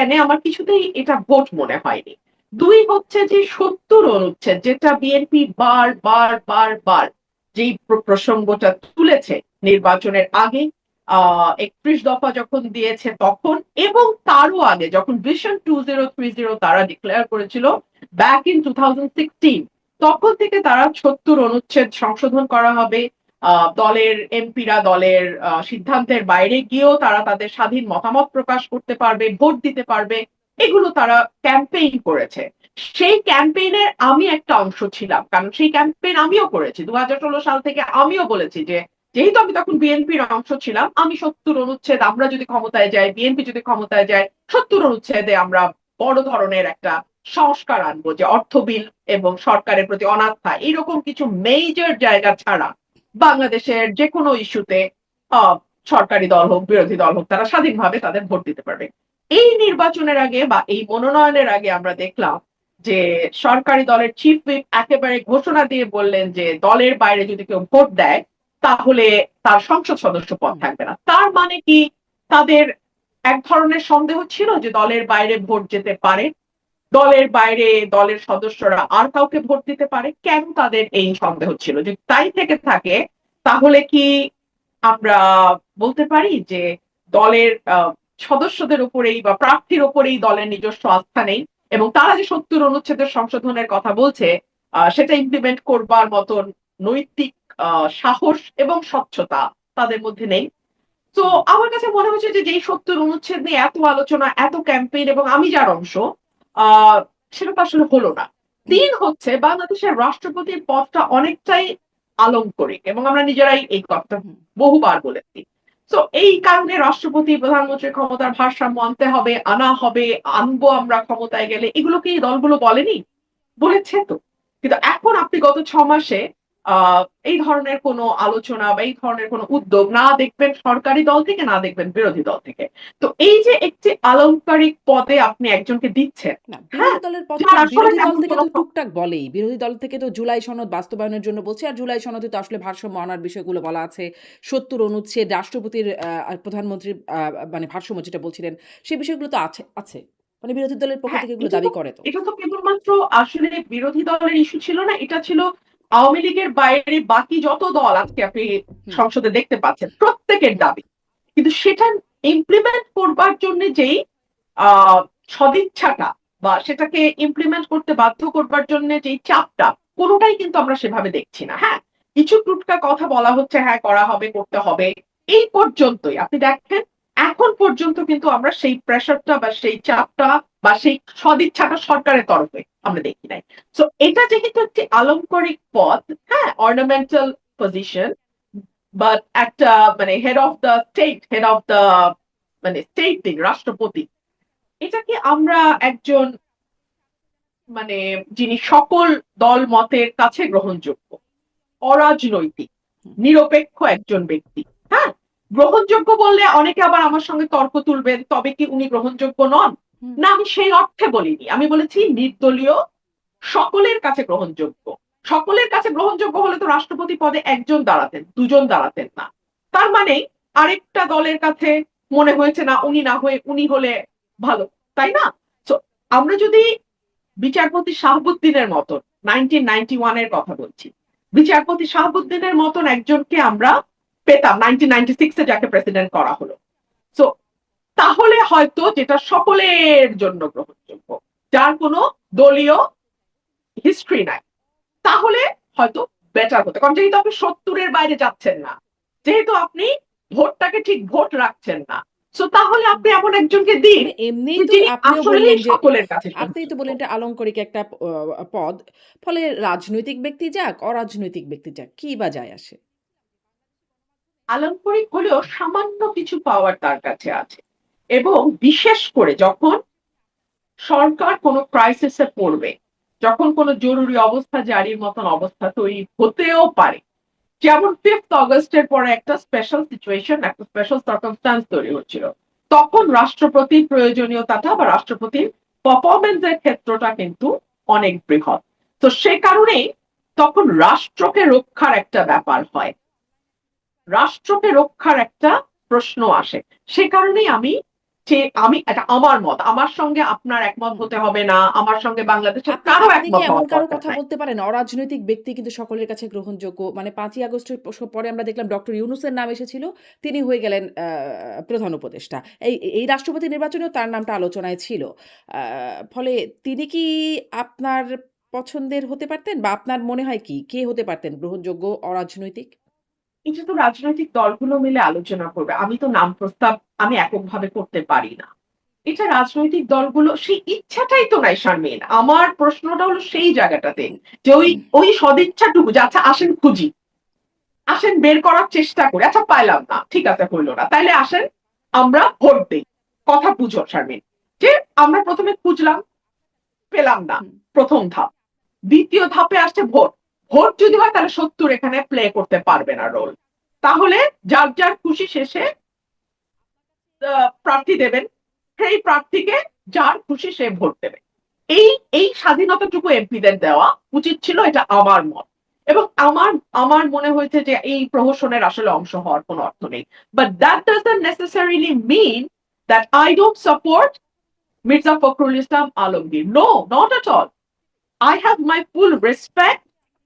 কেন আমার কিছুতেই এটা ভোট মনে হয়নি। দুই হচ্ছে যে ৭০ অনুচ্ছেদ, যেটা বিএনপি বার বার বার বার যেই প্রসঙ্গটা তুলেছে নির্বাচনের আগে, ৩১ দফা যখন দিয়েছে তখন, এবং তারও আগে যখন ভিশন 2030 তারা ডিক্লেয়ার করেছিল ব্যাক ইন 2016, তখন থেকে তারা ৭০ অনুচ্ছেদ সংশোধন করা হবে। দলের এমপিরা দলের সিদ্ধান্তের বাইরে গিয়েও তারা তাদের স্বাধীন মতামত প্রকাশ করতে পারবে, ভোট দিতে পারবে, এগুলো তারা ক্যাম্পেইন করেছে। সেই ক্যাম্পেইনের আমি একটা অংশ ছিলাম, কারণ সেই ক্যাম্পেইন আমিও করেছি 2016 সাল থেকে। আমিও বলেছি যে যেহেতু আমি তখন বিএনপির অংশ ছিলাম, আমি ৭০ অনুচ্ছেদ, আমরা যদি ক্ষমতায় যাই, বিএনপি যদি ক্ষমতায় যায়, ৭০ অনুচ্ছেদে আমরা বড় ধরনের একটা সংস্কার আনবো, যে অর্থ বিল এবং সরকারের প্রতি অনাস্থা, এইরকম কিছু মেজর জায়গা ছাড়া বাংলাদেশের যে কোনো ইস্যুতে সরকারি দল হোক বিরোধী দল হোক তারা স্বাধীনভাবে তাদের ভোট দিতে পারবে। এই নির্বাচনের আগে বা এই মনোনয়নের আগে আমরা দেখলাম যে সরকারি দলের চিফ হুইপ একেবারে ঘোষণা দিয়ে বললেন যে দলের বাইরে যদি কেউ ভোট দেয় তাহলে তার সংসদ সদস্য পদ থাকবে না। তার মানে কি তাদের এক ধরনের সন্দেহ ছিল যে দলের বাইরে ভোট যেতে পারে, দলের বাইরে দলের সদস্যরা আর কাউকে ভোট দিতে পারে। কেন তাদের এই সন্দেহ ছিল? যে তাই থেকে থাকে, তাহলে কি আমরা বলতে পারি যে দলের সদস্যদের উপরেই বা প্রার্থীর উপরেই দলের নিজস্ব আস্থা নেই, এবং তারা যে ৭০ অনুচ্ছেদের সংশোধনের কথা বলছে সেটা ইমপ্লিমেন্ট করবার মতন নৈতিক সাহস এবং স্বচ্ছতা তাদের মধ্যে নেই? তো আমার কাছে মনে হচ্ছে যে যেই ৭০ অনুচ্ছেদ নিয়ে এত আলোচনা, এত ক্যাম্পেইন, এবং আমি যার অংশ, আহ সেটা তো আসলে হলো না। তিন হচ্ছে বাংলাদেশের রাষ্ট্রপতির পদটা অনেকটাই আলংকরিক, এবং আমরা নিজেরাই এই কথাটা বহুবার বলেছি। তো এই কারণে রাষ্ট্রপতি প্রধানমন্ত্রীর ক্ষমতার ভারসাম্য আনতে হবে, আনা হবে, আনবো আমরা ক্ষমতায় গেলে, এগুলো কি এই দলগুলো বলেনি? বলেছে তো। কিন্তু এখন আপনি গত ৬ মাসে এই ধরনের কোনো আলোচনা বা এই ধরনের কোনো উদ্যোগ না দেখবেন সরকারি দল থেকে, না দেখবেন বিরোধী দল থেকে। তো এই যে একটি আলংকারিক পদে আপনি একজনকে দিচ্ছেন, না, হ্যাঁ, বিরোধী দলের পক্ষ যার আসলে বিরোধী দল তেমন থেকে কোনো তো টুকটাক বলেই। বিরোধী দল থেকে তো জুলাই সনদ বাস্তবায়নের জন্য বলছে। আর জুলাই সনদে তো আসলে ভারসাম্য আনার বিষয়গুলো বলা আছে। ৭০ অনুচ্ছেদ, রাষ্ট্রপতির প্রধানমন্ত্রীর মানে ভারসাম্য যেটা বলছিলেন, সেই বিষয়গুলো তো আছে। মানে বিরোধী দলের পক্ষ হ্যাঁ, থেকে এগুলো দাবি করে তো। এটা তো কেবলমাত্র আসলে বিরোধী দলের ইস্যু ছিল না, এটা ছিল আওয়ামী লীগের বাইরে বাকি যত দল আজকে আপনি হুম। সংসদে দেখতে পাচ্ছেন প্রত্যেকের দাবি। কিন্তু সেটা ইমপ্লিমেন্ট করবার জন্য যেই আহ সদিচ্ছাটা বা সেটাকে ইমপ্লিমেন্ট করতে বাধ্য করবার জন্য যেই চাপটা, কোনোটাই কিন্তু আমরা সেভাবে দেখছি না। হ্যাঁ, কিছু টুটকা কথা বলা হচ্ছে, হ্যাঁ করা হবে, করতে হবে, এই পর্যন্তই। আপনি দেখেন এখন পর্যন্ত কিন্তু আমরা সেই প্রেশারটা বা সেই চাপটা বা সেই সদিচ্ছাটা সরকারের তরফে আমরা দেখি নাই। তো এটা যেহেতু একটি আলংকারিক পদ, হ্যাঁ, অর্নামেন্টাল পজিশন, বাট একটা মানে head of the state, head of the মানে স্টেট দিন রাষ্ট্রপতি, এটাকে আমরা একজন মানে যিনি সকল দল মতের কাছে গ্রহণযোগ্য, অরাজনৈতিক, নিরপেক্ষ একজন ব্যক্তি, হ্যাঁ, গ্রহণযোগ্য বললে অনেকে আবার আমার সঙ্গে তর্ক তুলবেন, তবে কি উনি গ্রহণযোগ্য নন? হুম। না, আমি সেই অর্থে বলিনি। আমি বলেছি নির্দলীয়, সকলের কাছে গ্রহণযোগ্য। সকলের কাছে গ্রহণযোগ্য হলে তো রাষ্ট্রপতি পদে একজন দাঁড়াতেন, দুজন দাঁড়াতেন না। তার মানে আরেকটা দলের কাছে মনে হয়েছে না উনি না হয়ে উনি হলে ভালো, তাই না? তো আমরা যদি বিচারপতি শাহাবুদ্দিনের মতন, 1991 এর কথা বলছি, বিচারপতি শাহাবুদ্দিনের মতন একজনকে আমরা পেতাম 1996 যাকে প্রেসিডেন্ট করা হলো, তো তাহলে হয়তো যেটা সকলের জন্য গ্রহণযোগ্য, যার কোনো দলীয় হিস্ট্রি নাই, তাহলে হয়তো বেটার হতো। কারণ যেহেতু আপনি ৭০-এর বাইরে যাচ্ছেন না, যেহেতু আপনি ভোটটাকে ঠিক ভোট রাখছেন না, তো তাহলে আপনি এমন একজনকে দিন মানে এমনিই তো যিনি আপনিও আসলেই বললেন যে সকলের কাছে আপনিই তো গ্রহণযোগ্য। বললেন এটা আলংকারিক একটা পদ। ফলে রাজনৈতিক ব্যক্তি যাক, অরাজনৈতিক ব্যক্তি যাক, কি বা যায় আসে? আলংকারিক হলেও সামান্য কিছু পাওয়ার তার কাছে আছে, এবং বিশেষ করে যখন সরকার কোনো ক্রাইসিসে পড়বে, যখন কোনো জরুরি অবস্থা জারির মতন অবস্থা তৈরি হতেও পারে, যেমন 5th অগস্টের পরে একটা স্পেশাল সিচুয়েশন, একটা স্পেশাল সার্কামস্ট্যান্স তৈরি হচ্ছিল, তখন রাষ্ট্রপতির প্রয়োজনীয়তাটা বা রাষ্ট্রপতির পারফরমেন্সের ক্ষেত্রটা কিন্তু অনেক বৃহৎ। তো সে কারণেই তখন রাষ্ট্রকে রক্ষার একটা ব্যাপার হয়, রাষ্ট্রকে রক্ষার একটা প্রশ্ন আসে। সে কারণেই আমি যে এটা আমার মত, আমার সঙ্গে আপনার একমত হুম। হতে হবে না, আমার সঙ্গে বাংলাদেশের আপনি কারো আপনি কি একমত এমন হওয়ার কারো দরকার কথা নাই। বলতে পারেন অরাজনৈতিক ব্যক্তি কিন্তু সকলের কাছে গ্রহণযোগ্য? মানে ৫ই আগস্টের পরে আমরা দেখলাম ডক্টর ইউনূসের নাম এসেছিল। তিনি হয়ে গেলেন প্রধান উপদেষ্টা। এই রাষ্ট্রপতি নির্বাচনেও তার নামটা আলোচনায় ছিল। আ ফলে তিনি কি আপনার পছন্দের হতে পারতেন? বা আপনার মনে হয় কি? কে হতে পারতেন গ্রহণযোগ্য অরাজনৈতিক? এটা তো রাজনৈতিক দলগুলো মিলে আলোচনা করবে। আমি তো নাম প্রস্তাব আমি এককভাবে করতে পারি না। এটা রাজনৈতিক দলগুলো সেই ইচ্ছাটাই তো নাই শারমিন। আমার প্রশ্নটা হলো সেই জায়গাটাতে যে ওই সদিচ্ছাটুকু যে আচ্ছা আসেন খুঁজি। আসেন বের করার চেষ্টা করি। আচ্ছা পাইলাম না। ঠিক আছে হইল না। তাইলে আসেন আমরা ভোট দেই। কথা বুঝো শারমিন। যে আমরা ১ম এ খুঁজলাম, পেলাম না। হুম, ১ম ধাপ। ২য় ধাপে আসছে ভোট। ভোট যদি হয় তাহলে ৭০ এখানে প্লে করতে পারবে না রোল। তাহলে যার খুশি শেষে প্রার্থী দেবেন। সেই প্রার্থীকে যার খুশি সে ভোট দেবে। এই এই স্বাধীনতাটুকু এমপিদের দেওয়া উচিত ছিল, এটা আমার মত। এবং আমার মনে হয়েছে যে এই প্রহসনের আসলে অংশ হওয়ার কোনো অর্থ নেই। But that doesn't necessarily mean that I don't support Mirza Fakhrul Islam Alamgir. No, not at all. I have my full respect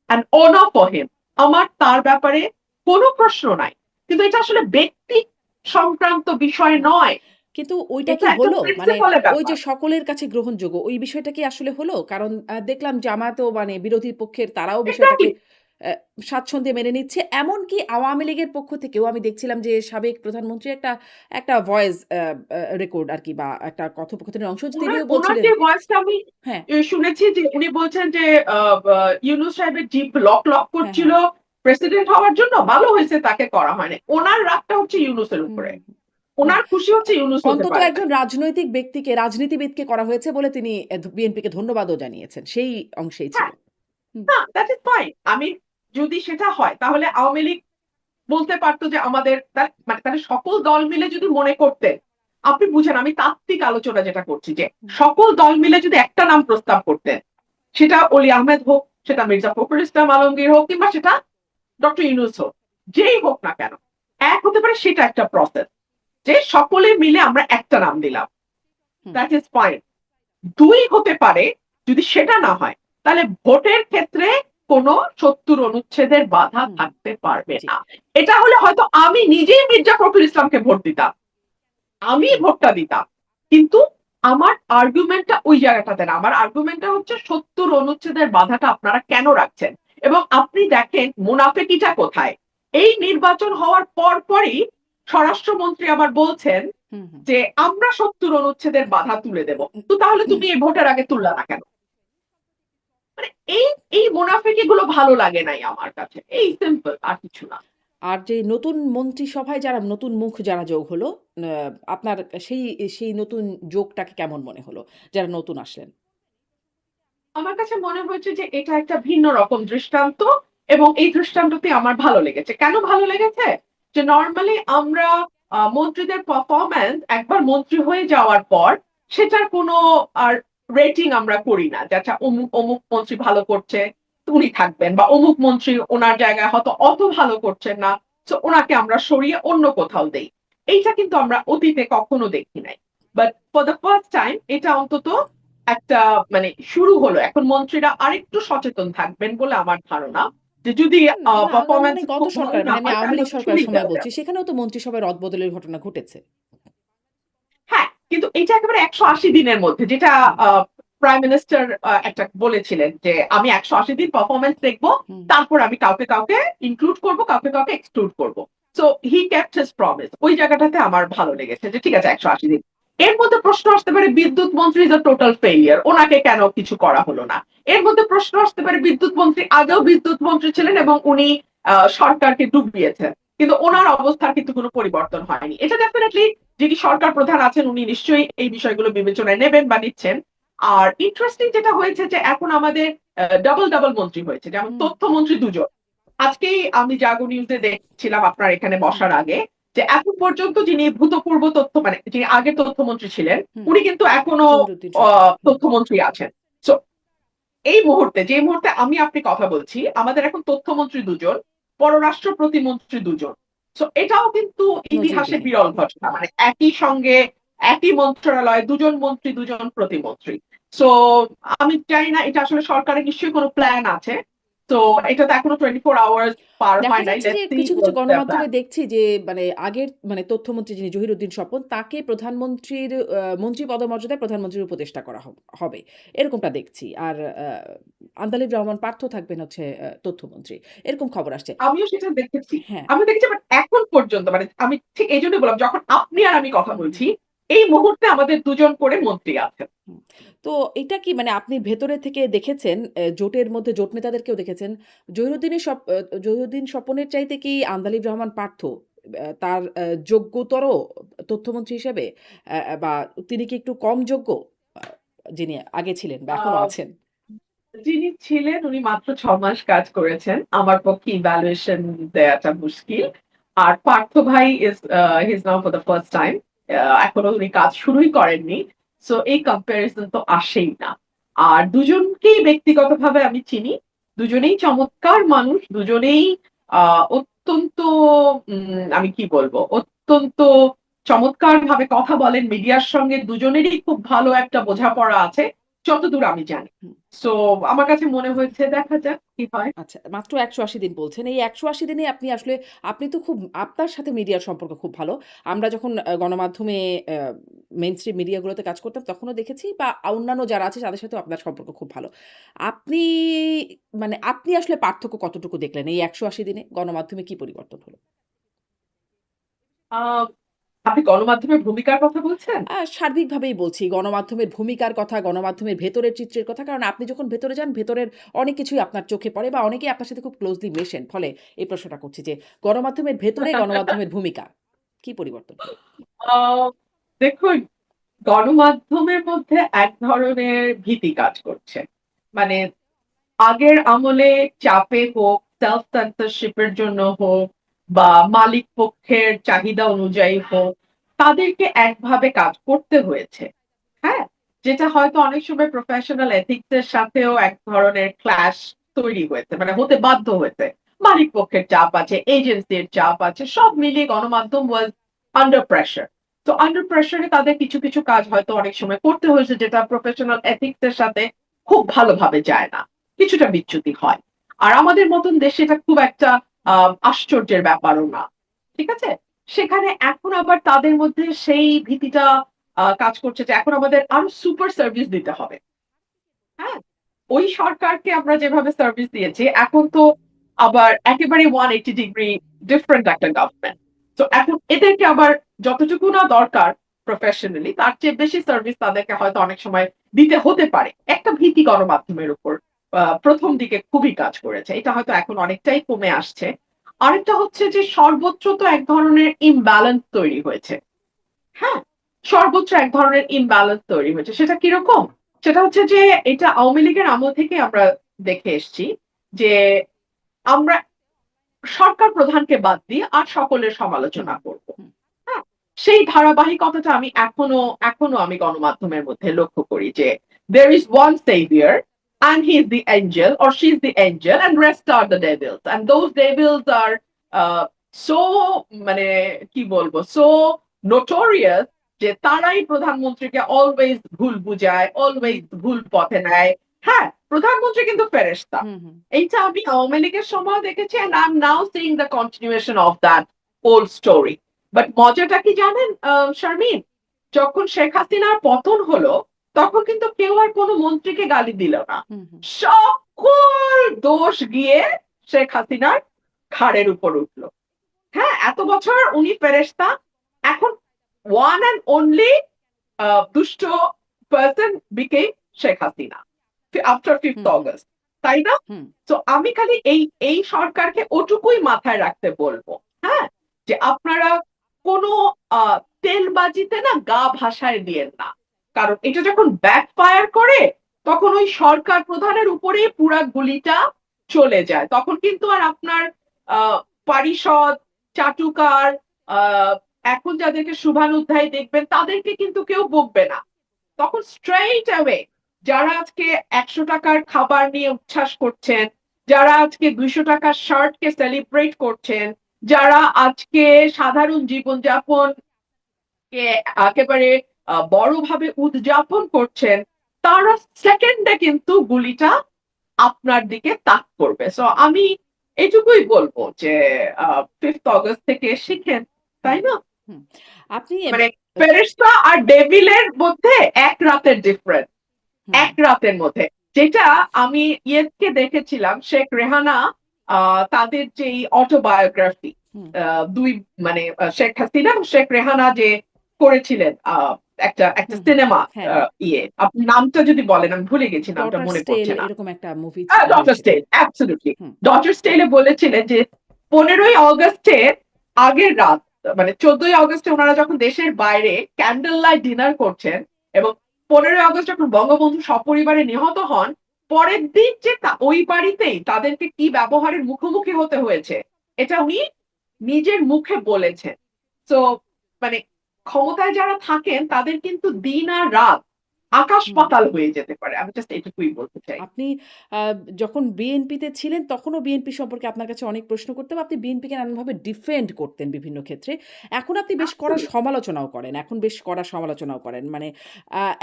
and honor for him. আমার তার ব্যাপারে কোনো প্রশ্ন নাই। কিন্তু এটা আসলে ব্যক্তি সংক্রান্ত বিষয় হুম। নয়। কিন্তু ওইটা এটা কি একটা হলো? মানে প্রিন্সিপাল এর ওই যে ব্যাপার। সকলের কাছে গ্রহণযোগ্য, ওই বিষয়টা কি আসলে হলো? কারণ দেখলাম জামায়াতও মানে বিরোধী পক্ষের তারাও বিষয়টাকে এক্সাক্টলি। অ্যা স্বাচ্ছন্দ্যে মেনে নিচ্ছে। এমনকি আওয়ামী লীগের পক্ষ থেকেও আমি দেখছিলাম যে সাবেক প্রধানমন্ত্রী একটা ভয়েস রেকর্ড আরকি বা একটা কথোপকথনের অংশ উনার তিনিও উনার বলছিলেন যে ভয়েসটা আমি হ্যাঁ, শুনেছি যে উনি বলছেন যে আ বা ইউনূস সাহেবের জিভ লক হ্যাঁ, করছিল হ্যাঁ। প্রেসিডেন্ট হওয়ার জন্য। ভালো হয়েছে তাকে করা হয়নি। উনার রাগটা হচ্ছে ইউনূসের হুম, উপরে। হুম, হুম। না, উনার খুশি হচ্ছে ইউনূস হতে অন্তত পারে নাই। একজন রাজনৈতিক ব্যক্তিকে, রাজনীতিবিদকে করা হয়েছে বলে তিনি বিএনপিকে ধন্যবাদও জানিয়েছেন। সেই অংশেই ছিল। হ্যাঁ, হুম, না দ্যাট ইস ফাইন। আমি যদি সেটা হয় তাহলে আওয়ামী লীগ বলতে পারতো যে আমাদের মানে তাহলে সকল দল মিলে যদি মনে করতেন, আপনি বুঝেন আমি তাত্ত্বিক আলোচনা যেটা করছি যে হুম, সকল দল মিলে যদি একটা নাম প্রস্তাব করতেন, সেটা অলি আহমেদ হোক, সেটা মির্জা ফখরুল ইসলাম আলমগীর হোক, কিংবা সেটা ডক্টর ইউনূস হোক, যেই হোক না কেন, এক হতে পারে সেটা একটা প্রসেস। যে সকলে মিলে আমরা একটা নাম দিলাম। হুম, দ্যাট ইজ ফাইন। ২ হতে পারে যদি সেটা না হয়, তাহলে ভোটের ক্ষেত্রে কোনো ৭০ অনুচ্ছেদের বাধা হুম, হুম। থাকতে পারবে জি। না। এটা হলে হয়তো আমি নিজেই মির্জা ফখরুল ইসলামকে ভোট দিতাম। আমি হুম, ভোটটা দিতাম। কিন্তু আমার আর্গুমেন্টটা ওই জায়গাটাতে না। আমার আর্গুমেন্টটা হচ্ছে ৭০ অনুচ্ছেদের বাধাটা আপনারা কেন রাখছেন? এবং আপনি দেখেন মুনাফিকিটা কোথায়? এই নির্বাচন হওয়ার পরপরই স্বরাষ্ট্রমন্ত্রী আবার বলছেন হুম, হুম। যে, "আমরা ৭০ অনুচ্ছেদের বাধা তুলে দেব।" তো তাহলে তুমি এই ভোটের আগে তুললা না কেন? মানে এই এই মুনাফিকিগুলো ভালো লাগে নাই আমার কাছে। এই সিম্পল, আর কিছু না। আর যে নতুন মন্ত্রিসভায় যারা নতুন মুখ যারা যোগ হলো, আ আপনার সেই সেই নতুন যোগটাকে কেমন মনে হলো? যারা নতুন আসলেন? আমার কাছে মনে হয়েছে যে এটা একটা ভিন্ন রকম দৃষ্টান্ত, এবং এই দৃষ্টান্তটি আমার ভালো লেগেছে। কেন ভালো লেগেছে? যে নরমালি আমরা মন্ত্রীদের পারফরম্যান্স একবার মন্ত্রী হয়ে যাওয়ার পর সেটার কোনো আর রেটিং আমরা করি না। যে আচ্ছা অমুক মন্ত্রী ভালো করছে, তো উনি থাকবেন, বা অমুক মন্ত্রী উনার জায়গায় হয়তো অত ভালো করছেন না। সো উনাকে আমরা সরিয়ে অন্য কোথাও দেই। এইটা কিন্তু আমরা অতীতে কখনো দেখি নাই। But for the first time এটা অন্তত একটা মানে শুরু হলো। এখন মন্ত্রীরা আরেকটু সচেতন থাকবেন বলে আমার ধারণা। যে যদি না, পারফরম্যান্স মানে গত খুব ভালো সরকার না মানে আমি হয় আওয়ামী তাহলে লীগ হয়তো সরকারের সরিয়ে সময় দেওয়া বলছি। যাবে। সেখানেও তো মন্ত্রিসভায় রদবদলের ঘটনা ঘটেছে। হ্যাঁ, কিন্তু এটা একেবারে ১৮০ দিনের মধ্যে, যেটা হুম, প্রাইম মিনিস্টার একটা বলেছিলেন যে, "আমি ১৮০ দিন পারফরম্যান্স দেখব। হুম, তারপর আমি কাউকে ইনক্লুড করব, কাউকে এক্সক্লুড করব।" So he kept his promise. ওই জায়গাটাতে আমার ভালো লেগেছে যে ঠিক আছে ১৮০ দিন। এর মধ্যে প্রশ্ন আসতে পারে বিদ্যুৎ মন্ত্রী ইজ আ টোটাল ফেইলিউর। উনাকে কেন কিছু করা হলো না? এর মধ্যে প্রশ্ন আসতে পারে বিদ্যুৎ মন্ত্রী আগেও বিদ্যুৎ মন্ত্রী ছিলেন এবং উনি সরকারকে ডুবিয়েছেন। কিন্তু হুম, উনার অবস্থার কিন্তু কোনো পরিবর্তন হয়নি। এটা ডেফিনিটলি যিনি সরকার প্রধান আছেন উনি নিশ্চয়ই এই বিষয়গুলো বিবেচনায় নেবেন বা নিচ্ছেন। আর ইন্টারেস্টিং যেটা হয়েছে যে এখন আমাদের ডাবল মন্ত্রী হয়েছে। যেমন হুম, তথ্যমন্ত্রী ২ জন। আজকেই আমি জাগো নিউজে দেখছিলাম আপনার এখানে হুম, বসার আগে যে এখন পর্যন্ত যিনি ভূতপূর্ব তথ্য মানে যিনি আগে তথ্যমন্ত্রী ছিলেন, হুম। উনি কিন্তু এখনো জহিরুদ্দিন সরকার। হুম, তথ্যমন্ত্রী আছেন। সো এই মুহূর্তে যে মুহূর্তে আমি আপনি কথা বলছি, আমাদের এখন তথ্যমন্ত্রী ২ জন, পররাষ্ট্র প্রতিমন্ত্রী ২ জন। সো এটাও কিন্তু ইতিহাসে নজিরবিহীন। বিরল ঘটনা। মানে একই সঙ্গে একই মন্ত্রণালয়, দুজন মন্ত্রী, দুজন প্রতিমন্ত্রী। সো আমি জানি না, এটা আসলে সরকারের নিশ্চয়ই কোনো প্ল্যান আছে। তো এটা তো এখনো 24 আওয়ার্স পার দেখা হয় নাই। যাচ্ছে যে লেটস সি কিছু, কিছু হোয়াটস দ্য গণমাধ্যমে প্ল্যান। দেখছি যে মানে আগের মানে তথ্যমন্ত্রী যিনি জহিরুদ্দিন স্বপন তাকে প্রধানমন্ত্রীর মন্ত্রী পদমর্যাদায় প্রধানমন্ত্রীর উপদেষ্টা করা হবে। এরকমটা দেখছি। আর আন্দালিব রহমান পার্থ থাকবেন হচ্ছে তথ্যমন্ত্রী। এরকম খবর আসছে। আমিও সেটা দেখেছি। হ্যাঁ। আমি দেখেছি, বাট এখন পর্যন্ত মানে আমি ঠিক এই জন্য বললাম, যখন আপনি আর আমি কথা হুম, হুম, বলছি, এই মুহূর্তে আমাদের দুজন করে মন্ত্রী আছেন। হুম। তো এটা কি মানে আপনি ভেতরে থেকে দেখেছেন জোটের মধ্যে জোট নেতাদেরকেও দেখেছেন। জহিরুদ্দিন স্বপনের চাইতে কি আন্দালিব রহমান পার্থ তার যোগ্যতর তথ্যমন্ত্রী হিসেবে বা তিনি কি একটু কম যোগ্য? আ যিনি আগে ছিলেন বা এখনো আহ আছেন? যিনি ছিলেন উনি মাত্র 6 মাস কাজ করেছেন। আমার পক্ষে ইভ্যালুয়েশন দেয়াটা মুশকিল। আর পার্থ ভাই he is now for the first time. এখনো উনি কাজ শুরুই করেননি। সো এই কম্পারিজন তো আসেই না। আর দুজনকেই ব্যক্তিগতভাবে আমি চিনি। দুজনেই চমৎকার মানুষ। দুজনেই অত্যন্ত আমি কি বলবো? অত্যন্ত চমৎকারভাবে কথা বলেন মিডিয়ার সঙ্গে। দুজনেরই খুব ভালো একটা বোঝাপড়া আছে, যতদূর আমি জানি। হুম। সো আমার কাছে মনে হয়েছে, দেখা যাক কি হয়। আচ্ছা, মাত্র ১৮০ দিন বলছেন। এই ১৮০ দিনে আপনি আসলে আপনি তো খুব আপনার সাথে মিডিয়ার সম্পর্ক খুব ভালো। আমরা যখন গণমাধ্যমে মেইনস্ট্রিম মিডিয়াগুলোতে কাজ করতাম তখনও দেখেছি বা অন্যান্য যারা আছে তাদের সাথেও আপনার সম্পর্ক খুব ভালো। আপনি মানে আপনি আসলে পার্থক্য কতটুকু দেখলেন এই ১৮০ দিনে গণমাধ্যমে কি পরিবর্তন হলো? আ আপনি গণমাধ্যমের ভূমিকার কথা বলছেন? সার্বিকভাবেই বলছি গণমাধ্যমের ভূমিকার কথা, গণমাধ্যমের ভেতরের চিত্রের কথা। কারণ আপনি যখন ভেতরে যান ভেতরের অনেক কিছুই আপনার চোখে পড়ে বা অনেকেই আপনার সাথে খুব ক্লোজলি মেশেন। ফলে এই প্রশ্নটা করছি যে গণমাধ্যমের ভেতরে গণমাধ্যমের ভূমিকা কি পরিবর্তন হলো? আ দেখুন, গণমাধ্যমের মধ্যে এক ধরনের ভীতি কাজ করছে। মানে আগের আমলে চাপে হোক, সেলফ সেন্সরশিপ এর জন্য হোক, বা মালিক পক্ষের চাহিদা অনুযায়ী হোক, তাদেরকে একভাবে কাজ করতে হয়েছে। হ্যাঁ? যেটা হয়তো অনেক সময় প্রফেশনাল এথিক্স এর সাথেও এক ধরনের ক্ল্যাশ তৈরি হয়েছে। মানে হতে বাধ্য হয়েছে। মালিক পক্ষের চাপ আছে, এজেন্সির চাপ আছে। সব মিলিয়ে গণমাধ্যম ওয়াজ আন্ডার প্রেশার। তো আন্ডার প্রেশার এ তাদের কিছু, কিছু কাজ হয়তো অনেক সময় করতে হয়েছে, যেটা প্রফেশনাল এথিক্স এর সাথে খুব ভালোভাবে যায় না। কিছুটা বিচ্যুতি হয়। আর আমাদের মতন দেশে এটা খুব একটা আশ্চর্যের ব্যাপারও না। ঠিক আছে? সেখানে এখন আবার তাদের মধ্যে সেই ভীতিটা কাজ করছে যে এখন আমাদের আরো সুপার সার্ভিস দিতে হবে। হ্যাঁ? ওই সরকারকে আমরা যেভাবে সার্ভিস দিয়েছি, এখন তো আবার একেবারে 180 ডিগ্রি ডিফারেন্ট একটা গভর্নমেন্ট। তো এখন এদেরকে আবার যতটুকু না দরকার প্রফেশনালি, তার চেয়ে বেশি সার্ভিস তাদেরকে হয়তো অনেক সময় দিতে হতে পারে। একটা ভীতি গণমাধ্যমের উপর ১ম দিকে খুবই কাজ করেছে। এটা হয়তো এখন অনেকটাই কমে আসছে। আরেকটা হচ্ছে যে সর্বত্র তো এক ধরনের ইমব্যালেন্স তৈরি হয়েছে। হ্যাঁ? সর্বোচ্চ এক ধরনের ইমব্যালেন্স তৈরি হয়েছে। সেটা কিরকম? সেটা হচ্ছে যে এটা আওয়ামী লীগের আমল থেকে আমরা দেখে এসছি যে আমরা সরকার প্রধানকে বাদ দিয়ে আর সকলের হুম, সমালোচনা করব। হুম, হ্যাঁ? সেই ধারাবাহিকতাটা আমি এখনো আমি গণমাধ্যমের মধ্যে লক্ষ্য করি যে there is one savior and he is the angel or she is the angel and rest are the devils, and those devils are so মানে কি বলবো, so notorious যে তারাই প্রধানমন্ত্রীকে অলওয়েজ ভুল বুঝায়, হুম, অলওয়েজ ভুল পথে নেয়। হ্যাঁ, প্রধানমন্ত্রী কিন্তু ফেরেশতা। হুম, হুম, এইটা আমি আওয়ামী লীগের সময় দেখেছি, and I'm now seeing the continuation of that old story. But মজাটা কি জানেন শারমিন? যখন শেখ হাসিনার পতন হলো, তখন কিন্তু কেউ আর কোন মন্ত্রীকে গালি দিল না। হুম, হুম, সকল দোষ গিয়ে শেখ হাসিনার ঘাড়ের উপর উঠল। হ্যাঁ, এত বছর উনি ফেরেশতা। এখন one and only দুষ্ট person became Sheikh Hasina after 5th হুম, হুম, অগাস্ট। তাই না? হুম, তো আমি খালি এই সরকারকে ওটুকুই মাথায় রাখতে বলব। হ্যাঁ? যে আপনারা কোন আ তেলবাজিতে না গা ভাসায় দিয়েন না। কারণ এটা যখন ব্যাকফায়ার করে, তখন ওই সরকার প্রধানের উপরেই পুরা গুলিটা চলে যায়। তখন কিন্তু আর আপনার আ পারিষদ, চাটুকার, আ এখন যাদেরকে শুভানুধ্যায়ী দেখবেন তাদেরকে কিন্তু কেউ বকবে না। তখন স্ট্রেইট অ্যাওয়ে যারা আজকে ৳১০০ খাবার নিয়ে উচ্ছ্বাস করছেন, যারা আজকে ৳২০০ শার্টকে সেলিব্রেট করছেন, যারা আজকে সাধারণ জীবনযাপন কে একেবারে বড়ভাবে উদযাপন করছেন, তারা সেকেন্ডে কিন্তু গুলিটা আপনার দিকে তাক করবে। সো আমি এটুকুই বলবো যে 5th অগস্ট থেকে শিখেন, হুম, তাই না? হুম। আপনি মানে ফেরেশতা আর ডেভিলের মধ্যে এক রাতের ডিফারেন্স, হুম, এক রাতের মধ্যে। যেটা আমি ইয়েকে দেখেছিলাম, শেখ রেহানা তাদের যে অটোবায়োগ্রাফি, হুম, দুই মানে শেখ হাসিনা এবং শেখ রেহানা যে করেছিলেন একটা একটা হুম, হুম। সিনেমা, হ্যাঁ, হ্যাঁ। ইয়ে আপনি নামটা যদি বলেন, আমি ভুলে গেছি, নামটা ডটার্স মনে টেল পড়ছে না। এরকম একটা মুভি ডটার হয়েছিল। স্টেল, অ্যাবসলিউটলি। হুম, ডটার স্টেলে বলেছিলেন যে 15ই অগস্টের আগের রাত, মানে 14ই অগস্টে ওনারা যখন দেশের বাইরে ক্যান্ডেল লাইট ডিনার করছেন এবং 15ই অগস্ট যখন বঙ্গবন্ধু সপরিবারে নিহত হন, পরের দিন যে ওই বাড়িতেই তাদেরকে কি ব্যবহারের মুখোমুখি হতে হয়েছে, এটা উনি নিজের মুখে বলেছেন। তো মানে ক্ষমতায় যারা থাকেন তাদের কিন্তু দিন আর রাত আকাশ হুম। পাতাল হয়ে যেতে পারে। আমি জাস্ট এটুকুই বলতে চাই। আপনি আ যখন বিএনপিতে ছিলেন তখনও বিএনপি সম্পর্কে আপনার কাছে অনেক প্রশ্ন করতাম। আপনি বিএনপিকে নানানভাবে ডিফেন্ড করতেন বিভিন্ন ক্ষেত্রে। এখন আপনি বেশ কড়া Absolutely. সমালোচনাও করেন। এখন বেশ কড়া সমালোচনাও করেন। মানে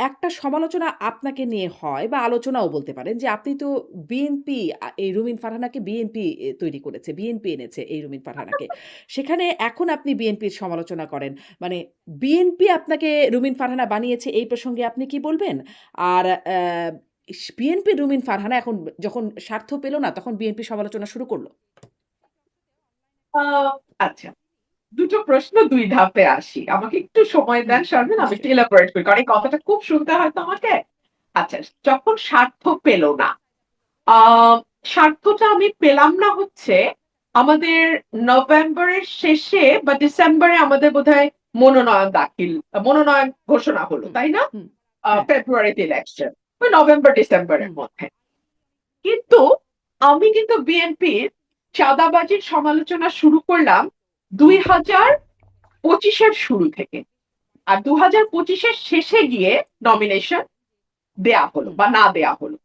একটা সমালোচনা আপনাকে নিয়ে হয় বা আলোচনাও বলতে পারেন যে আপনি তো বিএনপি এই রুমিন ফারহানাকে বিএনপি তৈরি করেছে। বিএনপি এনেছে এই রুমিন ফারহানাকে। সেখানে এখন আপনি বিএনপির সমালোচনা করেন। মানে বিএনপি আপনাকে রুমিন ফারহানা বানিয়েছে এই প্রসঙ্গে আপনি কি বলবেন? আর বিএনপি রুমিন ফারহানা এখন যখন স্বার্থ পেল না, তখন বিএনপি সমালোচনা শুরু করল। আ আচ্ছা। ২ টো প্রশ্ন ২ ধাপে আসি। আমাকে একটু সময় হুম, দেন শারমিন, আমি একটু নিশ্চয়ই। এলাবোরেট করি। কারণ এই কথাটা খুব শুনতে হয় তো আমাকে। আচ্ছা, যখন স্বার্থ পেল না, আ স্বার্থটা আমি পেলাম না হচ্ছে আমাদের নভেম্বরের শেষে বা ডিসেম্বরে আমাদের বোধহয় মনোনয়ন ঘোষণা হলো, হুম, তাই না? হুম। হ্যাঁ, ফেব্রুয়ারিতে ইলেকশন। ওই নভেম্বর ডিসেম্বরের হুম, মধ্যে। কিন্তু আমি কিন্তু বিএনপির চাঁদাবাজির সমালোচনা শুরু করলাম হুম, ২০২৫ এর শুরু থেকে। আর ২০২৫ এর শেষে গিয়ে নমিনেশন দেয়া হলো হুম। বা না দেয়া হলো।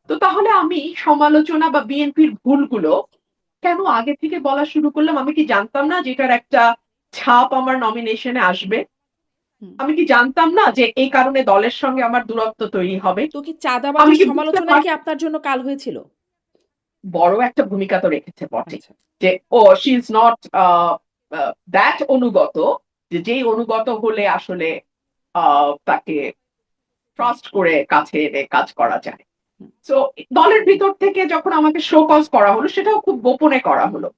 তো তাহলে আমি সমালোচনা বা বিএনপির ভুলগুলো কেন আগে থেকে বলা শুরু করলাম? আমি কি জানতাম না যে এটার একটা ছাপ আমার নমিনেশনে আসবে? হুম। আমি কি জানতাম না যে এই কারণে দলের সঙ্গে আমার দূরত্ব তৈরি হবে? তো কি আমি চাঁদাবাজির কি বুঝতে সমালোচনাই কি আপনার জন্য কাল হয়েছিল? বড় একটা ভূমিকা তো রেখেছে বটেই। আচ্ছা। যে ও শি ইজ নট দ্যাট অনুগত, যে যেই অনুগত হলে আসলে তাকে ট্রাস্ট করে কাছে এনে কাজ করা যায়। হুম, সো দলের ভিতর থেকে যখন আমাকে শো কজ করা হলো, সেটাও খুব গোপনে করা হুম, হলো।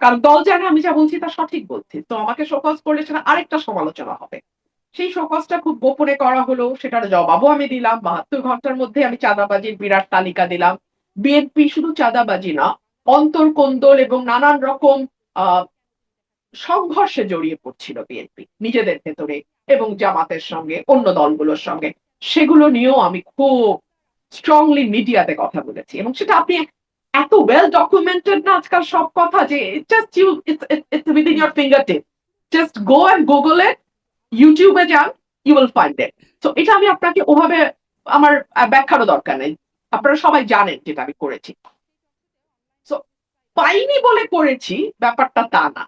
কারণ দল জানে আমি যা বলছি তা সঠিক বলছি। তো আমাকে শো কজ করলে সেটা আরেকটা সমালোচনা হবে। সেই শো কজটা খুব গোপনে করা হলো, সেটার জবাবও আমি দিলাম। ৭২ ঘন্টার মধ্যে আমি চাঁদাবাজির বিরাট তালিকা দিলাম। বিএনপি শুধু চাঁদাবাজি না, অন্তর্কোন্দল এবং নানান রকম আ সংঘর্ষে জড়িয়ে পড়ছিল বিএনপি নিজেদের ভেতরে এবং জামাতের সঙ্গে, অন্য দলগুলোর সঙ্গে। সেগুলো নিয়েও আমি খুব স্ট্রংলি মিডিয়াতে কথা বলেছি। এবং সেটা আপনি এত ওয়েল ডকুমেন্টেড না আজকাল সব কথা, যে just it's within hmm. Your finger tip. Just go and Google it, YouTube এ যান, you will find it. So এটা আমি আপনাকে ওভাবে আমার ব্যাখ্যারও দরকার নেই। আপনারা সবাই জানেন যেটা আমি করেছি। সো পাইনি বলে করেছি, ব্যাপারটা তা না।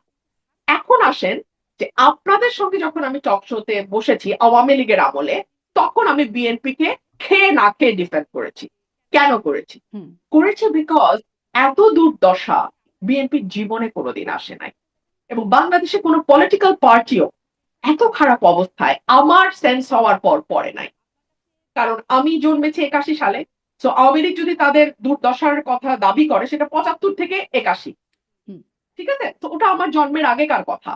এখন আসেন যে আপনাদের সঙ্গে যখন আমি টক শোতে বসেছি আওয়ামী লীগের আমলে, তখন আমি বিএনপিকে খেয়ে না খেয়ে ডিফেন্ড করেছি। কেন করেছি? হুম, করেছি বিকজ এত দুর্দশা বিএনপির জীবনে কোনোদিন আসে নাই। এবং বাংলাদেশে কোনো পলিটিক্যাল পার্টিও এত খারাপ অবস্থায় আমার সেন্স হওয়ার পর পড়ে নাই। কারণ আমি জন্মেছি ৮১ সালে। সো আওয়ামী লীগ যদি তাদের দুর্দশার কথা দাবি করে, সেটা ৭৫ থেকে ৮১। হুম, ঠিক আছে? তো ওটা আমার জন্মের আগেকার কথা।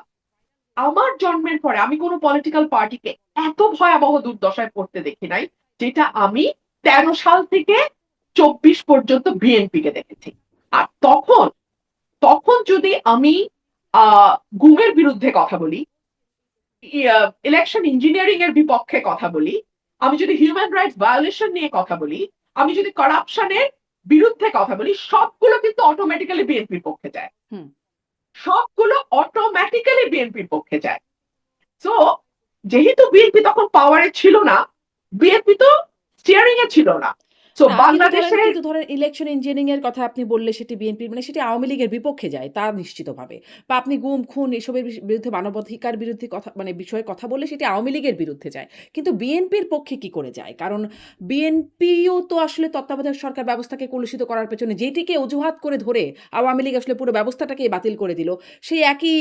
আমার জন্মের পরে আমি কোন পলিটিক্যাল পার্টিকে এত ভয়াবহ দুর্দশায় পড়তে দেখি নাই, যেটা আমি ১৩ সাল থেকে ২৪ পর্যন্ত বিএনপি কে দেখেছি। আর তখন তখন যদি আমি আ গুমের বিরুদ্ধে কথা বলি, ইলেকশন ইঞ্জিনিয়ারিং এর বিপক্ষে কথা বলি, আমি যদি হিউম্যান রাইটস ভায়োলেশন নিয়ে কথা বলি, আমি যদি করাপশন এর বিরুদ্ধে কথা বলি, সবগুলো কিন্তু অটোমেটিক্যালি বিএনপির পক্ষে যায়। হুম। সবগুলো অটোমেটিক্যালি বিএনপির পক্ষে যায়। সো যেহেতু বিএনপি তখন পাওয়ারে ছিল না, বিএনপি তো স্টিয়ারিং এ ছিল না। সো না বাংলাদেশের কিন্তু ধরেন ইলেকশন ইঞ্জিনিয়ারিং এর কথা আপনি বললে সেটি বিএনপির মানে সেটি আওয়ামী লীগের বিপক্ষে যায় তা নিশ্চিতভাবে। বা আপনি গুম, খুন এসবের বিরুদ্ধে মানবাধিকার বিরুদ্ধে কথা মানে বিষয়ে কথা বললে সেটি আওয়ামী লীগের বিরুদ্ধে যায়। কিন্তু বিএনপির পক্ষে কি করে যায়? কারণ বিএনপিও তো আসলে তত্ত্বাবধায়ক সরকার ব্যবস্থাকে কলুষিত করার পেছনে যেটিকে অজুহাত করে ধরে আওয়ামী লীগ আসলে পুরো ব্যবস্থাটাকেই বাতিল করে দিল। সেই একই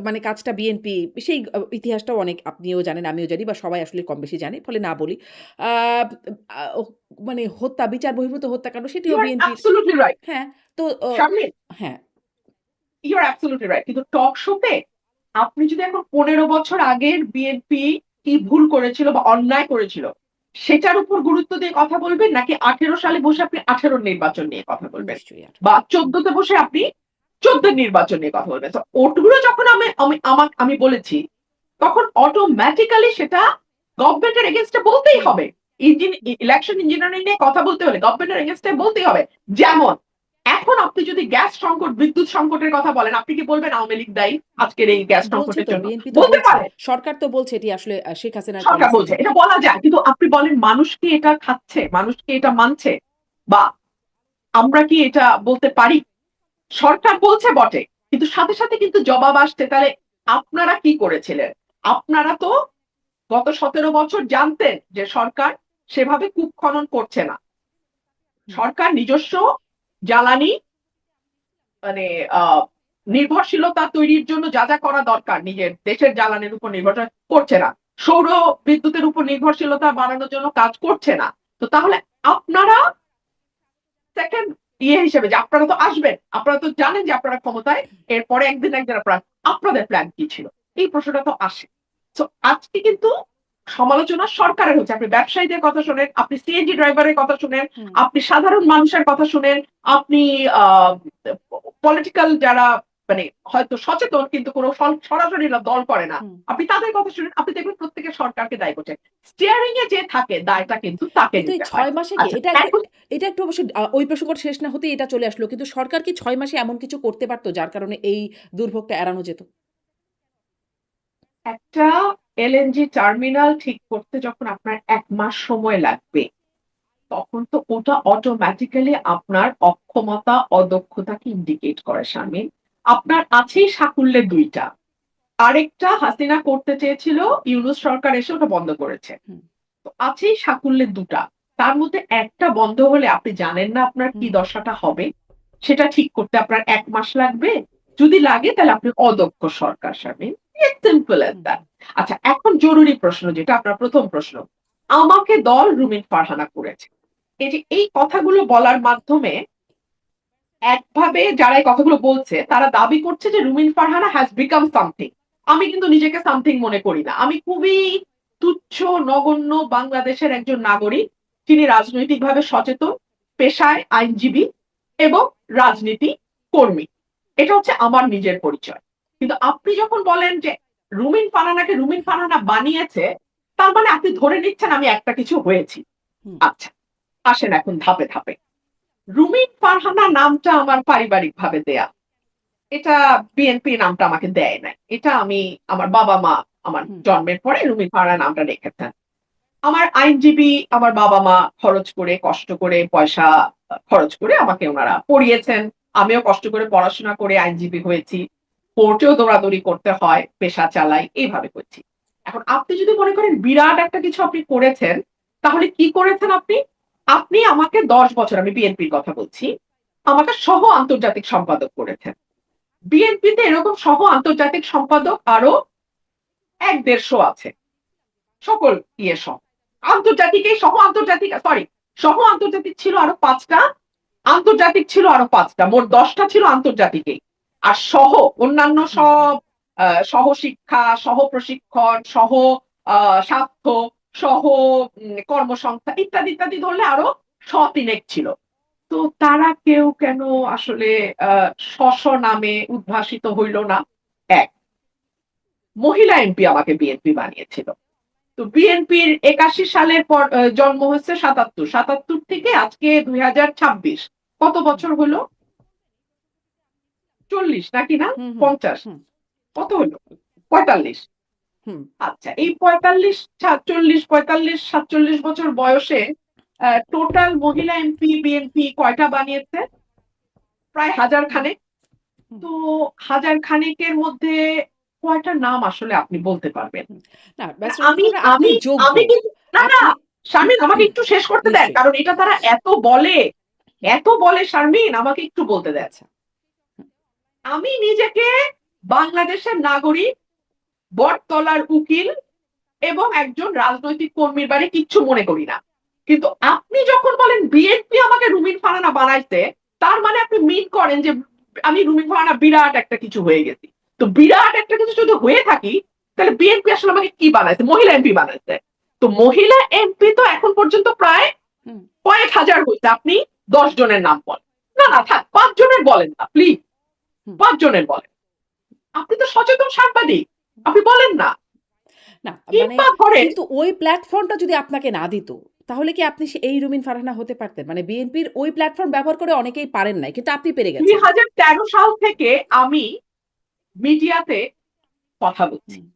মানে কাজটা বিএনপি সেই ইতিহাসটাও অনেক আপনিও জানেন, আমিও জানি বা সবাই আসলে কম বেশি জানে। ফলে না বলি। আ আ মানে হত্যা, বিচার বহির্ভূত হত্যাকাণ্ড ইউ সেটিও আর বিএনপির। অ্যাবসলিউটলি রাইট হ্যাঁ, তো শারমিন, হ্যাঁ, ইউ আর অ্যাবসলিউটলি রাইট, কিন্তু টক শোতে আপনি যদি এখন 15 বছর আগের বিএনপি কি ভুল করেছিল বা অন্যায় করেছিল সেটার উপর গুরুত্ব দিয়ে কথা বলবেন, নাকি 18 সালে বসে আপনি 18 নির্বাচন নিয়ে কথা বলবেন, নিশ্চয়ই আর। বা হুম, 14তে বসে আপনি 14 নির্বাচন নিয়ে কথা বলবেন? তো ওটগুলো যখন আমি বলেছি, তখন অটোমেটিক্যালি সেটা গভর্নমেন্টের এগেনস্টে বলতেই হুম, হবে। ইলেকশন ইঞ্জিনিয়ারিং নিয়ে কথা বলতে হলে গভর্নমেন্টের এগেনস্টে বলতেই হবে। যেমন এখন আপনি যদি গ্যাস সংকট, বিদ্যুৎ সংকটের কথা বলেন, আপনি কি বলবেন আওয়ামী লীগ দায়ী আজকের এই গ্যাস বলছে সংকটের তো জন্য? বিএনপি তো বলতে বলছে। পারে, সরকার তো বলছে এটি আসলে শেখ হাসিনার সরকার পলিসি। বলছে, হ্যাঁ। এটা বলা যায়, কিন্তু আপনি বলেন মানুষ কি এটা খাচ্ছে, মানুষ কি এটা মানছে, বা আমরা কি এটা বলতে পারি? সরকার বলছে বটে, কিন্তু সাথে সাথে কিন্তু জবাব আসছে। তাহলে আপনারা কি করেছিলেন? আপনারা তো গত 17 বছর জানতেন যে সরকার সেভাবে কূপ খনন করছে না। হুম, সরকার নিজস্ব জ্বালানি মানে আহ নির্ভরশীলতা তৈরির জন্য যা যা করা দরকার নিজের দেশের জ্বালানির উপর নির্ভর করছে না, সৌর বিদ্যুতের উপর নির্ভরশীলতা বাড়ানোর জন্য কাজ করছে না। তো তাহলে আপনারা সেকেন্ড হিসেবে যে আপনারা তো আসবেন, আপনারা তো জানেন যে আপনারা ক্ষমতায়, এরপরে একদিন একদিন আপনারা, আপনাদের প্ল্যান কি ছিল? এই প্রশ্নটা তো আসে। তো আজকে কিন্তু সমালোচনা সরকারের হচ্ছে। আপনি ব্যবসায়ীদের কথা শুনেন, আপনি সিএনজি ড্রাইভারের কথা শুনেন, হুম, আপনি সাধারণ মানুষের কথা শুনেন, আপনি পলিটিক্যাল যারা মানে হয়তো সচেতন কিন্তু কোনো সরাসরি দল করে না, হুম। আপনি তাদের কথা শুনেন, আপনি দেখবেন প্রত্যেকে সরকারকে দায়ী করছে। স্টিয়ারিং এ যে থাকে দায়টা কিন্তু তাকে কিন্তু এই নিতে হয়। ৬ মাসে কি আচ্ছা, এখন এটা একটু অবশ্য ওই প্রসঙ্গটা শেষ না হতেই এটা চলে আসলো। কিন্তু সরকার কি ৬ মাসে এমন কিছু করতে পারত যার কারণে এই দুর্ভোগটা এড়ানো যেত? একটা এলএনজি টার্মিনাল ঠিক করতে যখন আপনার 1 মাস সময় লাগবে, তখন তো ওটা অটোমেটিক্যালি আপনার অক্ষমতা, অদক্ষতাকে ইন্ডিকেট করে শারমিন। আপনার আছেই সাকুল্যে ২টা। আরেকটা হাসিনা করতে চেয়েছিল, ইউনূস সরকার এসে ওটা বন্ধ করেছে। হুম, তো আছেই সাকুল্যে ২টা। তার মধ্যে একটা বন্ধ হলে আপনি জানেন না আপনার কি হুম, দশাটা হবে? সেটা ঠিক করতে আপনার ১ মাস লাগবে। যদি লাগে তাহলে আপনি অদক্ষ সরকার শামিল। It's simple as hmm, that. আচ্ছা, এখন জরুরি প্রশ্ন যেটা আপনার ১ম প্রশ্ন। আমাকে দল রুমিন ফারহানা করেছে। এই যে এই কথাগুলো বলার মাধ্যমে একভাবে যারা এই কথাগুলো বলছে তারা দাবি করছে যে রুমিন ফারহানা হ্যাজ বিকাম সামথিং। আমি কিন্তু নিজেকে সামথিং মনে করি না। আমি খুবই তুচ্ছ, নগণ্য বাংলাদেশের একজন নাগরিক, যিনি রাজনৈতিকভাবে সচেতন, পেশায় আইনজীবী এবং রাজনীতি কর্মী। এটা হচ্ছে আমার নিজের পরিচয়। কিন্তু আপনি যখন বলেন যে রুমিন ফারহানাকে রুমিন ফারহানা বানিয়েছে, তার মানে আপনি ধরে নিচ্ছেন আমি একটা কিছু হয়েছি। হুম, আচ্ছা, আসেন এখন ধাপে ধাপে। রুমিন ফারহানা নামটা আমার পারিবারিকভাবে দেয়া। এটা বিএনপি নামটা আমাকে দেয় নাই। এটা আমি, আমার বাবা-মা আমার হুম, জন্মের পরে রুমিন ফারহানা নামটা রেখেছেন। আমার আইনজীবী আমার বাবা-মা খরচ করে, কষ্ট করে, পয়সা খরচ করে আমাকে উনারা পড়িয়েছেন। আমিও কষ্ট করে পড়াশোনা করে আইনজীবী হয়েছি। কোর্টেও দৌড়াদৌড়ি করতে হয়, পেশা চালাই, এইভাবে করছি। এখন আপনি যদি মনে করেন বিরাট একটা কিছু আপনি করেছেন, তাহলে কি করেছেন আপনি? আপনি আমাকে ১০ বছর, আমি বিএনপির কথা বলছি, আমাকে সহ আন্তর্জাতিক সম্পাদক করেছেন। বিএনপিতে এরকম সহ আন্তর্জাতিক সম্পাদক আরো ১-১৫০ আছে। সকল সহ। আন্তর্জাতিক এই সহ আন্তর্জাতিক সরি, সহ আন্তর্জাতিক ছিল আরো ৫টা, আন্তর্জাতিক ছিল আরো ৫টা। মোট ১০টা ছিল আন্তর্জাতিকেই। আর সহ অন্যান্য হুম, সব সহশিক্ষা, সহ প্রশিক্ষণ, সহ স্বাস্থ্য, সহ কর্মসংস্থা ইত্যাদি, ইত্যাদি ধরলে আরো ৩ ছিল। তো তারা কেউ কেন আসলে নামে উদ্ভাসিত হইল না? এক, মহিলা এমপি আমাকে বিএনপি বানিয়েছিল। তো বিএনপির ৮১ সালের পর জন্ম হচ্ছে ৭৭। ৭৭ থেকে আজকে ২০২৬। কত হুম, বছর হলো? ৪০ নাকি না? হুম, হুম, ৫০? হুম, কত হলো? ৪৫। হুম, আচ্ছা, এই ৪৫, ৪৭, ৪৫, ৪৭ বছর বয়সে টোটাল মহিলা এমপি বিএনপি কয়টা বানিয়েছে? প্রায় হাজার হুম, খানেক। হুম, তো হাজার খানেকের মধ্যে কয়টা নাম আসলে আপনি বলতে পারবেন? হুম। না, ব্যারিস্টার আমি রফিকুল খান, আপনি আমি যোগ্য। আমি কিন্তু না না, আপনি শারমিন আমাকে একটু শেষ করতে দেন, নিশ্চয়ই। কারণ এটা তারা এত বলে, হুম, এত বলে শারমিন, আমাকে একটু বলতে দেন। আচ্ছা। হুম, আমি নিজেকে বাংলাদেশের নাগরিক, বটতলার উকিল এবং একজন রাজনৈতিক কর্মীর বাড়ি কিচ্ছু মনে করি না। কিন্তু আপনি যখন বলেন বিএনপি আমাকে রুমিন ফারানা বানাইছে, তার মানে আপনি মিন করেন যে আমি রুমিন ফারানা বিরাট একটা কিছু হয়ে গেছি। তো বিরাট একটা কিছু যদি হয়ে থাকি, তাহলে বিএনপি আসলে আমাকে কি বানাইছে? মহিলা এমপি বানাইছে। তো মহিলা এমপি তো এখন পর্যন্ত প্রায় হুম, কয়েক হাজার হয়েছে। আপনি 10 জনের নাম বলেন। না না, হুম, থাক, 5 জনের বলেন না প্লিজ, হুম, 5 জনের বলেন। আপনি তো সচেতন সাংবাদিক, হুম। আপনি বলেন না। না, মানে কিংবা ধরেন কিন্তু ওই প্ল্যাটফর্মটা যদি আপনাকে না দিত, তাহলে কি আপনি এই রুমিন ফারহানা হতে পারতেন? মানে বিএনপির ওই প্ল্যাটফর্ম ব্যবহার করে অনেকেই পারেন নাই। কিন্তু আপনি পেরে দুই গেছেন। হাজার তেরো সাল থেকে আমি মিডিয়াতে কথা বলছি, হুম,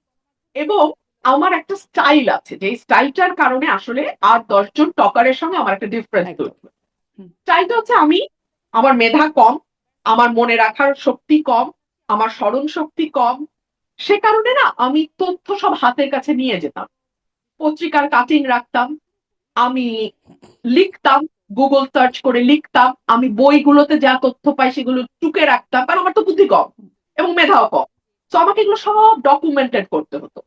এবং আমার একটা স্টাইল আছে, যে স্টাইলটার কারণে আসলে আর 10 জন টকারের সঙ্গে আমার একটা ডিফারেন্স একদম। তৈরি হয়। হুম, স্টাইলটা হচ্ছে, আমার মেধা কম, আমার মনে রাখার শক্তি কম, আমার স্মরণ শক্তি কম। সে কারণে না আমি তথ্য সব হাতের কাছে নিয়ে যেতাম, পত্রিকার কাটিং রাখতাম, আমি লিখতাম, গুগল সার্চ করে লিখতাম, আমি বইগুলোতে যা তথ্য পাই সেগুলো টুকে রাখতাম, কারণ আমার তো বুদ্ধি কম হুম, এবং মেধাও কম। তো আমাকে এগুলো সব ডকুমেন্টেড করতে হতো।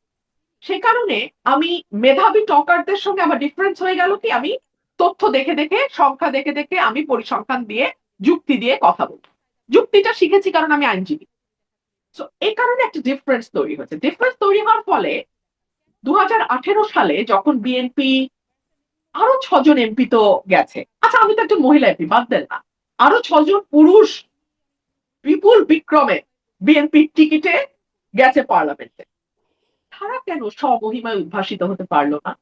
সে কারণে আমি মেধাবী টকারদের সঙ্গে আমার ডিফারেন্স হয়ে গেল কি, আমি তথ্য দেখে দেখে, সংখ্যা দেখে দেখে আমি পরিসংখ্যান দিয়ে, যুক্তি দিয়ে কথা বলি। যুক্তিটা শিখেছি কারণ আমি আইনজীবী। তো এই কারণে একটা ডিফারেন্স তৈরি হয়েছে। ডিফারেন্স তৈরি হওয়ার ফলে 2018 সালে যখন বিএনপি আরো 6 জন এমপি তো গেছে, আচ্ছা আমি তো একজন মহিলা এমপি, বাদ দেন না, আরো 6 জন পুরুষ বিপুল বিক্রমে বিএনপির টিকিটে গেছে পার্লামেন্টে, তারা কেন স্বমহিমায় উদ্ভাসিত হতে পারলো না?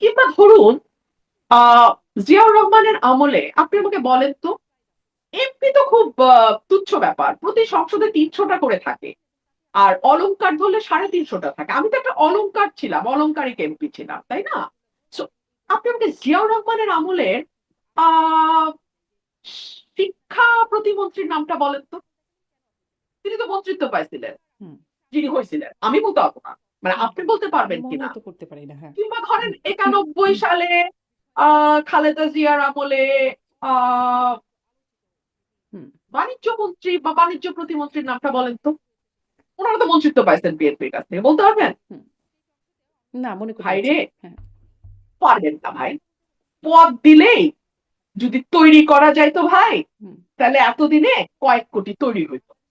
কিংবা ধরুন জিয়াউর রহমানের আমলে আপনি আমাকে বলেন তো, এমপি তো খুব তুচ্ছ ব্যাপার, প্রতি সংসদে 300টা করে থাকে, আর অলংকার ধরলে 350টা থাকে। আমি তো একটা অলংকার ছিলাম, অলংকারিক এমপি ছিলাম, তাই না? So, আপনি আমাকে জিয়াউর রহমানের আমলের আহ শিক্ষা প্রতিমন্ত্রীর নামটা বলেন তো। তিনি তো মন্ত্রিত্ব পাইছিলেন, হুম, যিনি হয়েছিলেন, আমি বলতে পারবো না, মানে হুম। আপনি বলতে পারবেন মনে কিনা। তো করতে পারি না। হ্যাঁ। কিংবা ধরেন হুম, 91 সালে খালেদা জিয়ার আমলে আহ হুম, বাণিজ্য মন্ত্রী বা বাণিজ্য প্রতিমন্ত্রীর নামটা বলেন তো। ওনারা তো মন্ত্রিত্ব পাইছেন বিএনপির কাছ থেকে, বলতে পারবেন? হুম। না, মনে করতে ভাই পারছি রে, না। হ্যাঁ। পারবেন না ভাই। পদ দিলেই যদি তৈরি করা যায় তো ভাই, হুম, তাহলে এতদিনে কয়েক কোটি তৈরি হইতো। আচ্ছা।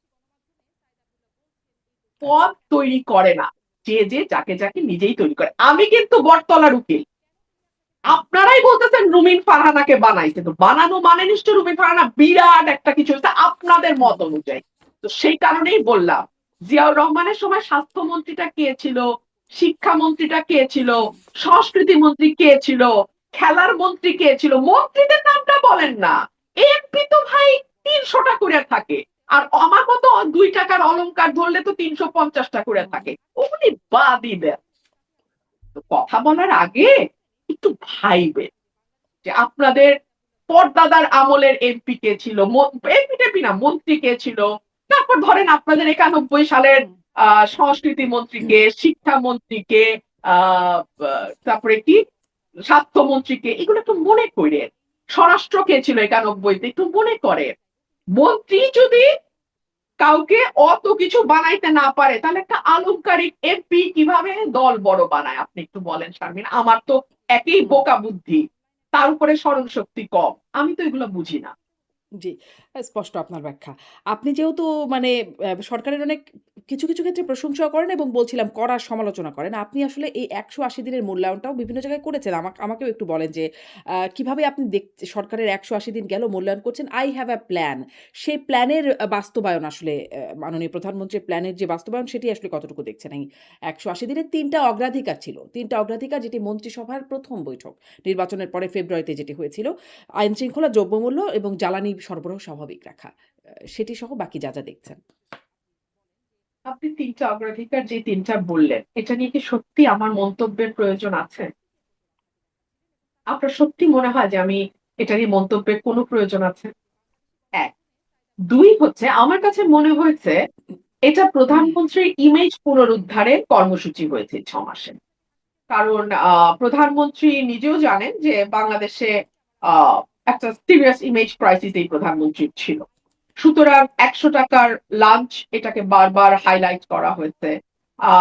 পদ তৈরি করে না, যে যে যাকে যাকে নিজেই তৈরি করে। আমি কিন্তু বটতলার উকিল। হুম, আপনারাই বলতেছেন রুমিন ফারহানাকে বানাইছে, তো বানানো মানে নিশ্চয় রুমিন ফারহানা বিরাট একটা কিছু হচ্ছে আপনাদের হুম, মত অনুযায়ী। তো সেই কারণেই বললাম, জিয়াউর রহমানের সময় স্বাস্থ্যমন্ত্রীটা কে ছিল, শিক্ষামন্ত্রীটা কে ছিল, হুম, সংস্কৃতি মন্ত্রী কে ছিল, খেলার মন্ত্রী কে ছিল, মন্ত্রীদের নামটা বলেন না। এমপি তো ভাই 300টা করে থাকে, আর আমার মতো 2 টাকার অলংকার ধরলে তো 350টা করে হুম, থাকে। ওগুলি বাদই দেন। তো কথা বলার আগে একটু ভাইবেন যে আপনাদের পরদাদার আমলের এমপি কে ছিল, এমপি টেপি না, মন্ত্রী কে ছিল। তারপর ধরেন আপনাদের 91 সালের হুম, সংস্কৃতি মন্ত্রীকে, শিক্ষামন্ত্রীকে, তারপরে কি স্বাস্থ্যমন্ত্রীকে, এগুলো একটু মনে করেন। স্বরাষ্ট্র কে ছিল 91-তে, একটু মনে করেন। মন্ত্রী যদি কাউকে অত কিছু বানাইতে না পারে, তাহলে একটা আলংকারিক এমপি কিভাবে দল বড় বানায় আপনি একটু বলেন শারমিন। আমার তো একই হুম। বোকা বুদ্ধি, তার উপরে স্মরণ শক্তি কম, আমি তো এগুলো বুঝি না। জি, স্পষ্ট আপনার ব্যাখ্যা। আপনি যেহেতু মানে সরকারের অনেক কিছু ক্ষেত্রে প্রশংসাও করেন এবং বলছিলাম কড়া সমালোচনা করেন। আপনি আসলে এই ১৮০ দিনের মূল্যায়নটাও বিভিন্ন জায়গায় করেছেন। আমাকেও একটু বলেন যে কিভাবে আপনি সরকারের ১৮০ দিন গেল মূল্যায়ন করছেন। I have a plan সেই প্ল্যানের বাস্তবায়ন আসলে মাননীয় প্রধানমন্ত্রীর প্ল্যানের যে বাস্তবায়ন সেটি আসলে কতটুকু দেখছেন? এই ১৮০ দিনের ৩ টা অগ্রাধিকার ছিল। ৩ টা অগ্রাধিকার যেটি মন্ত্রিসভার ১ম বৈঠক। নির্বাচনের পরে ফেব্রুয়ারিতে যেটি হয়েছিল। আইনশৃঙ্খলা, দ্রব্যমূল্য এবং জ্বালানি সরবরাহ স্বাভাবিক রাখা। সেটি সহ বাকি যা দেখছেন। আপনি 3টা অগ্রাধিকার যে 3টা বললেন, এটা নিয়ে কি সত্যি আমার মন্তব্যের প্রয়োজন আছে? আপনার সত্যি মনে হয় যে আমি এটা নিয়ে মন্তব্যের কোনো প্রয়োজন আছে? এক। দুই হচ্ছে আমার কাছে মনে হয়েছে এটা প্রধানমন্ত্রীর ইমেজ পুনরুদ্ধারের কর্মসূচি হয়েছে ৬ মাসে। কারণ প্রধানমন্ত্রী নিজেও জানেন যে বাংলাদেশে আ একটা সিরিয়াস ইমেজ ক্রাইসিস এই প্রধানমন্ত্রীর ছিল। সুতরাং ৳১০০ লাঞ্চ এটাকে বারবার হাইলাইট করা হয়েছে। আ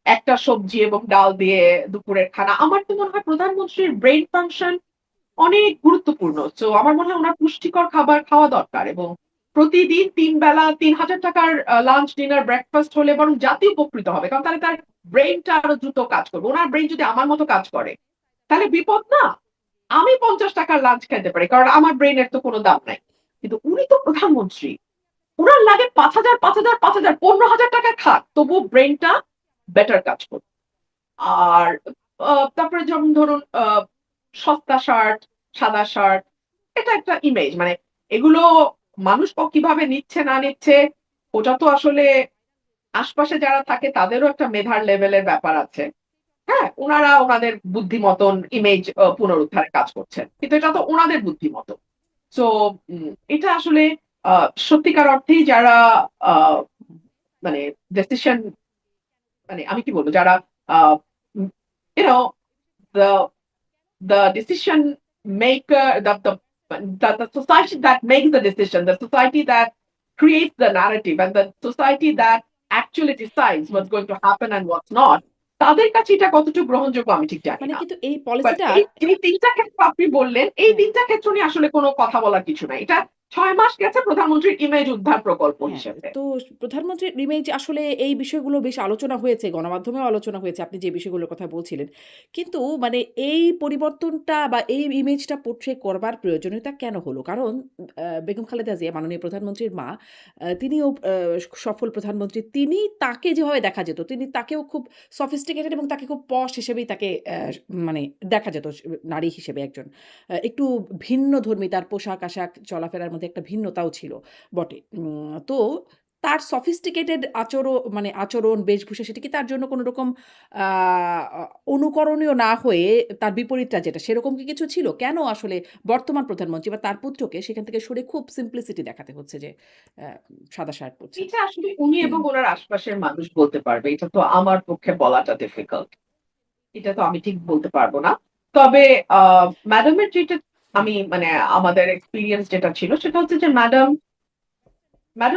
একটা সবজি এবং ডাল দিয়ে দুপুরের খানা। আমার তো মনে হয় প্রধানমন্ত্রীর ব্রেইন ফাংশন অনেক গুরুত্বপূর্ণ। সো আমার মনে হয় উনার পুষ্টিকর খাবার খাওয়া দরকার এবং প্রতিদিন ৩ বেলা ৳৩,০০০ লাঞ্চ, ডিনার, ব্রেকফাস্ট হলে বরং জাতি উপকৃত হবে। কারণ তাহলে তার ব্রেইনটা আরো দ্রুত কাজ করবে। উনার ব্রেইন যদি আমার মতো কাজ করে, তাহলে বিপদ না? আমি ৳৫০ লাঞ্চ খাইতে পারি। কারণ আমার ব্রেইনের তো কোনো দাম নাই। কিন্তু উনি তো প্রধানমন্ত্রী। উনার লাগে ৫,০০০, ৫,০০০, ৫,০০০, ৳১৫,০০০ খাক। তবুও ব্রেইনটা বেটার কাজ করবে। আর তারপরে যেমন ধরুন সস্তা শার্ট, সাদা শার্ট এটা একটা ইমেজ। মানে এগুলো মানুষ কিভাবে নিচ্ছে না নিচ্ছে ওটা তো আসলে আশপাশে যারা থাকে তাদেরও একটা মেধার লেভেলের ব্যাপার আছে। হ্যাঁ? উনারা উনাদের বুদ্ধি মতন ইমেজ পুনরুদ্ধারে কাজ করছেন। কিন্তু এটা তো উনাদের বুদ্ধি মত। সো এটা আসলে আ সত্যিকার অর্থেই যারা আ মানে ডিসিশন মানে আমি কি বলব যারা আ উম you know the the decision maker, the society that makes the decision, the society that creates the narrative, and the society that actually decides hmm. what's going to happen and what's not, তাদের কাছে এটা কতটুকু গ্রহণযোগ্য আমি ঠিক জানি মানে না। কিন্তু এই বাট পলিসিটা এই যে ৩ টা ক্ষেত্র আপনি বললেন, এই হ্যাঁ, ৩ টা ক্ষেত্র নিয়ে আসলে কোনো কথা বলার কিছু নাই। এটা ৬ মাস গেছে প্রধানমন্ত্রীর ইমেজ উদ্ধার প্রকল্প হ্যাঁ, হিসেবে। তো প্রধানমন্ত্রীর ইমেজ আসলে এই বিষয়গুলো বেশ আলোচনা হয়েছে, গণমাধ্যমেও আলোচনা হয়েছে আপনি যে বিষয়গুলোর কথা বলছিলেন। কিন্তু মানে এই পরিবর্তনটা বা এই ইমেজটা পোর্ট্রে করবার প্রয়োজনীয়তা কেন হলো? কারণ বেগম খালেদা জিয়া মাননীয় প্রধানমন্ত্রীর মা, তিনিও সফল প্রধানমন্ত্রী। তাকে যেভাবে দেখা যেত, তাকেও খুব সফিস্টিকেটেড এবং তাকে খুব পশ হিসেবেই তাকে মানে দেখা যেত নারী হিসেবে একজন। একটু ভিন্নধর্মী তার পোশাক-আশাক চলাফেরার মধ্যে একটা ভিন্নতাও ছিল বটে। তো তার sophisticated মানে আচরণ, বেশভূষা সেটা কি তার জন্য কোন রকম আ অ অনুকরণীয় না হয়ে তার বিপরীতটা যেটা সেরকম কি কিছু ছিল? কেন আসলে বর্তমান প্রধানমন্ত্রী বা তার পুত্রকে সেখান থেকে সরে খুব simplicity দেখাতে হচ্ছে যে অ্যা সাদা শার্ট পরছেন? এটা আসলে উনি এবং উনার আশপাশের মানুষ বলতে পারবে। এটা তো আমার পক্ষে বলাটা ডিফিকাল্ট। এটা তো আমি ঠিক বলতে পারব না। তবে আ ম্যাডামের যেটা আমি মানে আমাদের এক্সপেরিয়েন্স যেটা ছিল সেটা হচ্ছে যে ম্যাডাম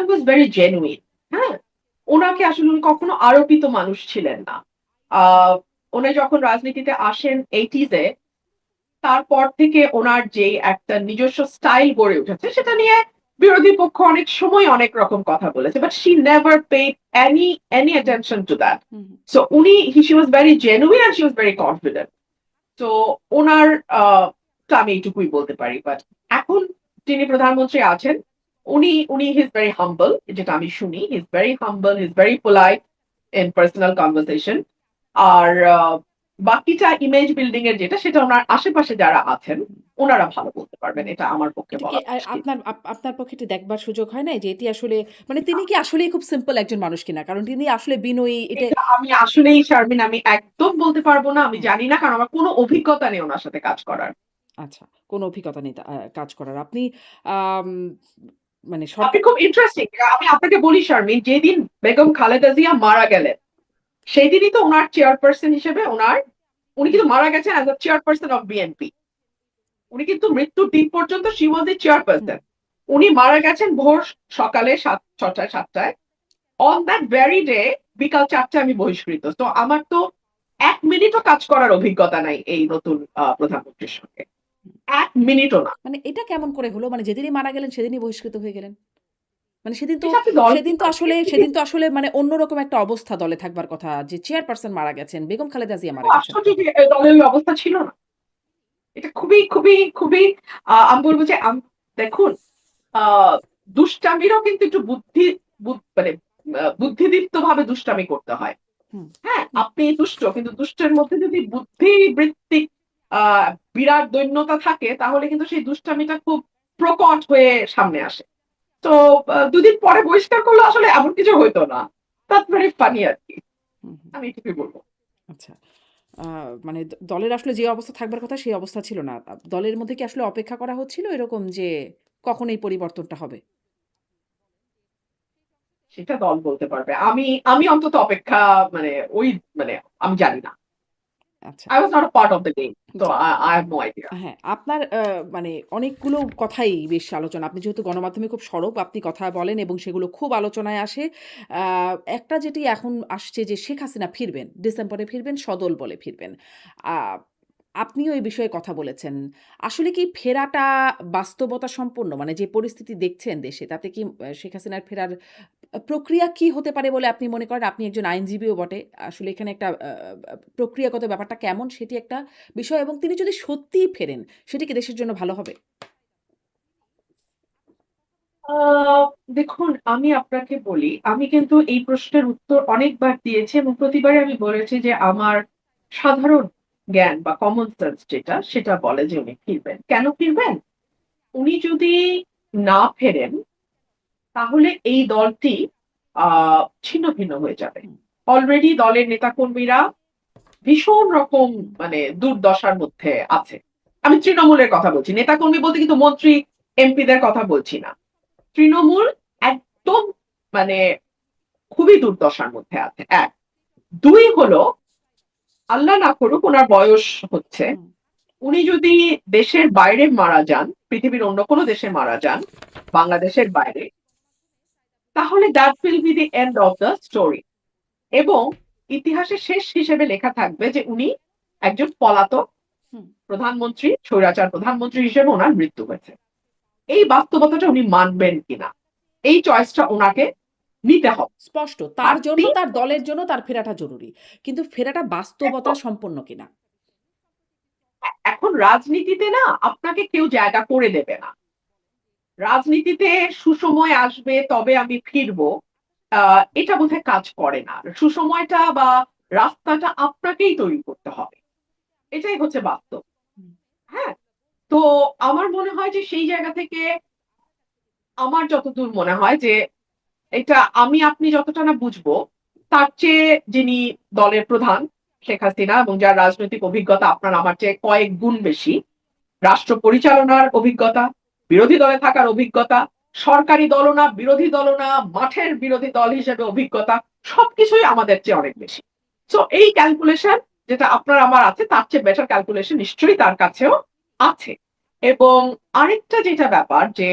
ওয়াজ ভেরি জেনুইন। হ্যাঁ? উনাকে আসলে উনি কখনো আরোপিত মানুষ ছিলেন না। আ উনি যখন রাজনীতিতে আসেন 80s এ তারপর থেকে উনার যেই একটা নিজস্ব স্টাইল গড়ে উঠেছে সেটা নিয়ে বিরোধী পক্ষ অনেক সময় অনেক রকম কথা বলেছে। But she never paid any hmm, attention to that. Hmm, hmm. So she was very genuine and she was very confident. তো উনার আ তো আমি এইটুকুই বলতে পারি। বাট এখন যিনি প্রধানমন্ত্রী আছেন, উনি হি ইস ভেরি হাম্বল যেটা আমি শুনি। He is very humble, he is very polite in personal conversation. আর বাকিটা ইমেজ বিল্ডিং এর যেটা সেটা উনার আশেপাশে যারা আছেন, উনারা ভালো বলতে পারবেন। এটা আমার পক্ষে এটা কি বলা মুশকিল। আপনার পক্ষে এটা দেখবার সুযোগ হয় নাই যে এটি আসলে মানে তিনি কি আসলেই খুব সিম্পল একজন মানুষ কিনা? কারণ তিনি আসলে বিনয়ী এটা এটা আমি আসলেই শারমিন আমি একদম বলতে পারব না। আমি হুম। জানি না কারণ আমার কোন অভিজ্ঞতা নেই উনার সাথে কাজ করার। আচ্ছা, কোনো অভিজ্ঞতা নেই কাজ করার। আপনি আম মানে আপনি সরকার খুব ইন্টারেস্টিং। আমি আপনাকে বলি শারমিন, যেদিন বেগম খালেদা জিয়া মারা গেলেন, সেদিনই তো উনার চেয়ারপারসন হিসেবে উনি হুম, কিন্তু মারা গেছেন as a chairperson of BNP. উনি কিন্তু মৃত্যুর দিন পর্যন্ত she was the hmm. Chairperson. উনি মারা গেছেন ভোর সকালে ৬টায় ৭টায়। অন দ্যাট ভেরি ডে বিকাল ৪টায় আমি বহিষ্কৃত। তো আমার তো ১ মিনিটও কাজ করার অভিজ্ঞতা নাই এই নতুন প্রধানমন্ত্রীর সঙ্গে। ১ মিনিটও না। মানে এটা কেমন করে হলো? মানে যেদিনই মারা গেলেন সেদিনই বহিষ্কৃত হয়ে গেলেন? মানে এটা আপনি দলে সেদিন তো আসলে মানে অন্যরকম একটা অবস্থা দলে থাকবার কথা। যে চেয়ারপারসন মারা গেছেন, বেগম খালেদা জিয়া মারা গেছেন। আশ্চর্য যে দলের ওই অবস্থা ছিল না। এটা খুবই আমি বলব যে দেখুন আ দুষ্টামিরও কিন্তু একটু মানে বুদ্ধিদীপ্তভাবে দুষ্টামি করতে হয়। হুম, হ্যাঁ? আপনি দুষ্ট কিন্তু দুষ্টের মধ্যে যদি বুদ্ধিবৃত্তিক আ বিরাট দৈন্যতা থাকে তাহলে কিন্তু সেই দুষ্টামিটা খুব প্রকট হয়ে সামনে আসে। তো ২ দিন পরে বহিষ্কার করলে আসলে এমন কিছু হইতো না। That's very funny আরকি। হুম, হুম। আমি এটুকুই বলব। আচ্ছা। মানে দলের আসলে যে অবস্থা থাকবার কথা সেই অবস্থা ছিল না। দলের মধ্যে কি আসলে অপেক্ষা করা হচ্ছিল এরকম যে কখন এই পরিবর্তনটা হবে? সেটা দল বলতে পারবে। আমি আমি অন্তত অপেক্ষা মানে ওই মানে আমি জানি না। আচ্ছা। I was not a part of the game. So G. I have no idea. হ্যাঁ, আপনার মানে অনেকগুলো কথাই বেশ আলোচনা। আপনি যেহেতু গণমাধ্যমে খুব সরব, আপনি কথা বলেন এবং সেগুলো খুব আলোচনায় আসে। আ একটা যেটি এখন আসছে যে শেখ হাসিনা ফিরবেন। ডিসেম্বরে ফিরবেন, সদল বলে ফিরবেন। আ আপনিও এই বিষয়ে কথা বলেছেন। আসলে কি ফেরাটা বাস্তবতা সম্পন্ন? মানে যে পরিস্থিতি দেখছেন দেশে, তাতে কি শেখ হাসিনার ফেরার প্রক্রিয়া কি হতে পারে বলে আপনি মনে করেন? আপনি একজন আইনজীবীও বটে। আসলে এখানে একটা প্রক্রিয়াগত ব্যাপারটা কেমন সেটি একটা বিষয় এবং তিনি যদি সত্যিই ফেরেন, সেটি কি দেশের জন্য ভালো হবে? আ দেখুন আমি আপনাকে বলি, আমি কিন্তু এই প্রশ্নের উত্তর অনেকবার দিয়েছি এবং প্রতিবারই আমি বলেছি যে আমার সাধারণ জ্ঞান বা কমন সেন্স যেটা সেটা বলে যে উনি ফিরবেন। কেন ফিরবেন? উনি যদি না ফেরেন তাহলে এই দলটি আ ছিন্নভিন্ন হয়ে যাবে। হুম, অলরেডি দলের নেতাকর্মীরা ভীষণ রকম হুম, মানে দুর্দশার মধ্যে আছে। আমি তৃণমূলের কথা বলছি। নেতাকর্মী বলতে কিন্তু মন্ত্রী, এমপিদের কথা বলছি না। তৃণমূল একদম মানে খুবই দুর্দশার মধ্যে আছে ১। ২ হলো আল্লাহ না করুক উনার বয়স হচ্ছে। হুম, উনি যদি দেশের বাইরে মারা যান, পৃথিবীর অন্য কোনো দেশে মারা যান, বাংলাদেশের বাইরে, তাহলে that will be the end of the story এবং ইতিহাসে শেষ হিসেবে লেখা থাকবে যে উনি একজন পলাতক হুম। প্রধানমন্ত্রী, স্বৈরাচার প্রধানমন্ত্রী হিসেবে উনার মৃত্যু হয়েছে। এই বাস্তবতাটা উনি মানবেন কিনা? এই চয়েসটা উনাকে নিতে হবে। স্পষ্ট। তার আর জন্য, ৩ তার দলের জন্য তার ফেরাটা জরুরি। কিন্তু ফেরাটা বাস্তবতা একদম সম্পন্ন কিনা? এখন রাজনীতিতে না আপনাকে কেউ জায়গা করে দেবে না। রাজনীতিতে সুসময় আসবে তবে আমি ফিরবো। আ এটা বোধহয় কাজ করে না। সুসময়টা বা রাস্তাটা আপনাকেই তৈরি করতে হবে। এটাই হচ্ছে বাস্তব। হুম, হ্যাঁ? তো আমার মনে হয় যে সেই জায়গা থেকে আমার যতদূর মনে হয় যে এটা আমি আপনি যতটা না বুঝবো, তার চেয়ে যিনি দলের প্রধান শেখ হাসিনা এবং যার রাজনৈতিক অভিজ্ঞতা আপনার আমার চেয়ে কয়েক গুণ বেশি, রাষ্ট্র পরিচালনার অভিজ্ঞতা, বিরোধী দলে থাকার অভিজ্ঞতা, সরকারি দলও না, বিরোধী দলও না, মাঠের বিরোধী দল হিসেবে অভিজ্ঞতা, সবকিছুই আমাদের চেয়ে অনেক বেশি। সো এই ক্যালকুলেশন যেটা আপনার আমার আছে তার চেয়ে বেটার ক্যালকুলেশন নিশ্চয়ই তার কাছেও আছে। এবং আরেকটা যেটা ব্যাপার যে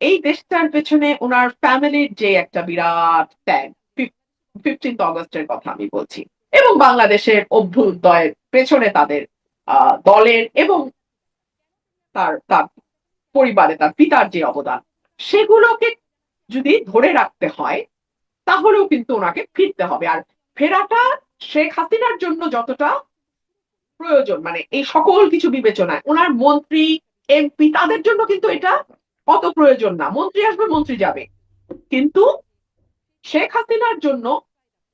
এই দেশটার পেছনে উনার ফ্যামিলির যে একটা বিরাট ত্যাগ, 15th অগাস্টের কথা আমি বলছি। এবং বাংলাদেশের অভ্যুদয়ের পেছনে তাদের দলের এবং তার পরিবারে তার পিতার যে অবদান, সেগুলোকে যদি ধরে রাখতে হয়, তাহলেও কিন্তু উনাকে ফিরতে হবে। আর ফেরাটা শেখ হাসিনার জন্য যতটা প্রয়োজন মানে এই সকল কিছু বিবেচনায় উনার মন্ত্রী, এমপি তাদের জন্য কিন্তু এটা অত প্রয়োজন না। মন্ত্রী আসবে, মন্ত্রী যাবে। কিন্তু শেখ হাসিনার জন্য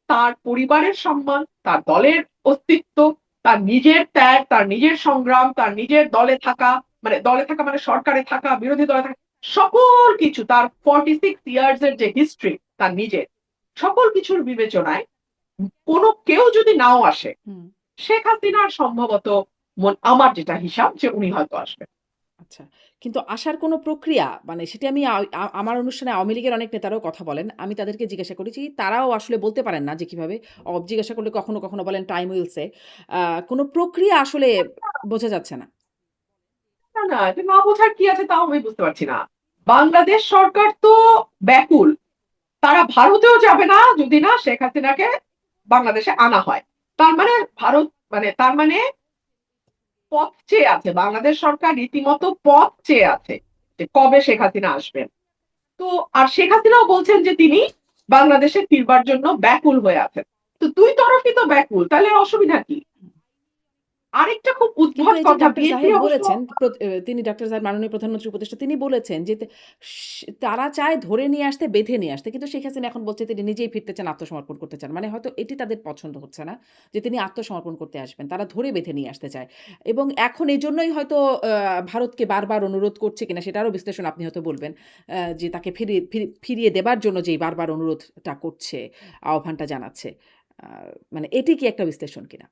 তার পরিবারের সম্মান, তার দলের অস্তিত্ব, তার নিজের ত্যাগ, তার নিজের সংগ্রাম, তার নিজের দলে থাকা মানে সরকারে থাকা, বিরোধী দলে থাকা, সকল কিছু তার 46 ইয়ার্স এর যে হিস্ট্রি তার নিজের, সকল কিছুর বিবেচনায় কেউ যদি নাও আসে, হুম। শেখ হাসিনার সম্ভবত আমার যেটা হিসাব যে উনি হয়তো আসবেন। আচ্ছা। কিন্তু আসার কোনো প্রক্রিয়া মানে সেটি আমি আমার অনুষ্ঠানে আওয়ামী লীগের অনেক নেতারাও কথা বলেন। আমি তাদেরকে জিজ্ঞাসা করেছি। তারাও আসলে বলতে পারেন না যে কিভাবে। জিজ্ঞাসা করলে কখনো, কখনো বলেন টাইম উইল সে। আ কোনো প্রক্রিয়া আসলে বোঝা যাচ্ছে না। না, না, এটা না বোঝার কি আছে তাও আমি বুঝতে পারছি না। বাংলাদেশ সরকার তো ব্যাকুল। তারা ভারতেও যাবে না যদি না শেখ হাসিনাকে বাংলাদেশে আনা হয়। তার মানে ভারত তার মানে পথ চেয়ে আছে। বাংলাদেশ সরকার রীতিমতো পথ চেয়ে আছে যে কবে শেখ হাসিনা আসবেন। তো আর শেখ হাসিনাও বলছেন যে তিনি বাংলাদেশে ফিরবার জন্য ব্যাকুল হয়ে আছেন। তো ২ তরফই তো ব্যাকুল। তাহলে অসুবিধা কি? আরেকটা খুব কিন্তু উদ্ভট এই যে কথা ডাক্তার বিএনপি জাহেদ অবশ্য বলেছেন, তিনি ডাক্তার জাহেদ মাননীয় প্রধানমন্ত্রীর উপদেষ্টা তিনি বলেছেন যে তারা চায় ধরে নিয়ে আসতে, বেঁধে নিয়ে আসতে। কিন্তু শেখ হাসিনা এখন বলছে তিনি নিজেই ফিরতে চান, আত্মসমর্পণ করতে চান। মানে হয়তো এটি তাদের পছন্দ হচ্ছে না যে তিনি আত্মসমর্পণ করতে আসবেন। তারা ধরে বেঁধে নিয়ে আসতে চায়। এবং এখন এজন্যই হয়তো ভারতকে বারবার অনুরোধ করছে কিনা সেটারও বিশ্লেষণ আপনি হয়তো বলবেন। যে তাকে ফিরিয়ে দেবার জন্য যেই বারবার অনুরোধটা করছে, আহ্বানটা জানাচ্ছে। আ মানে এটি কি একটা বিশ্লেষণ কিনা?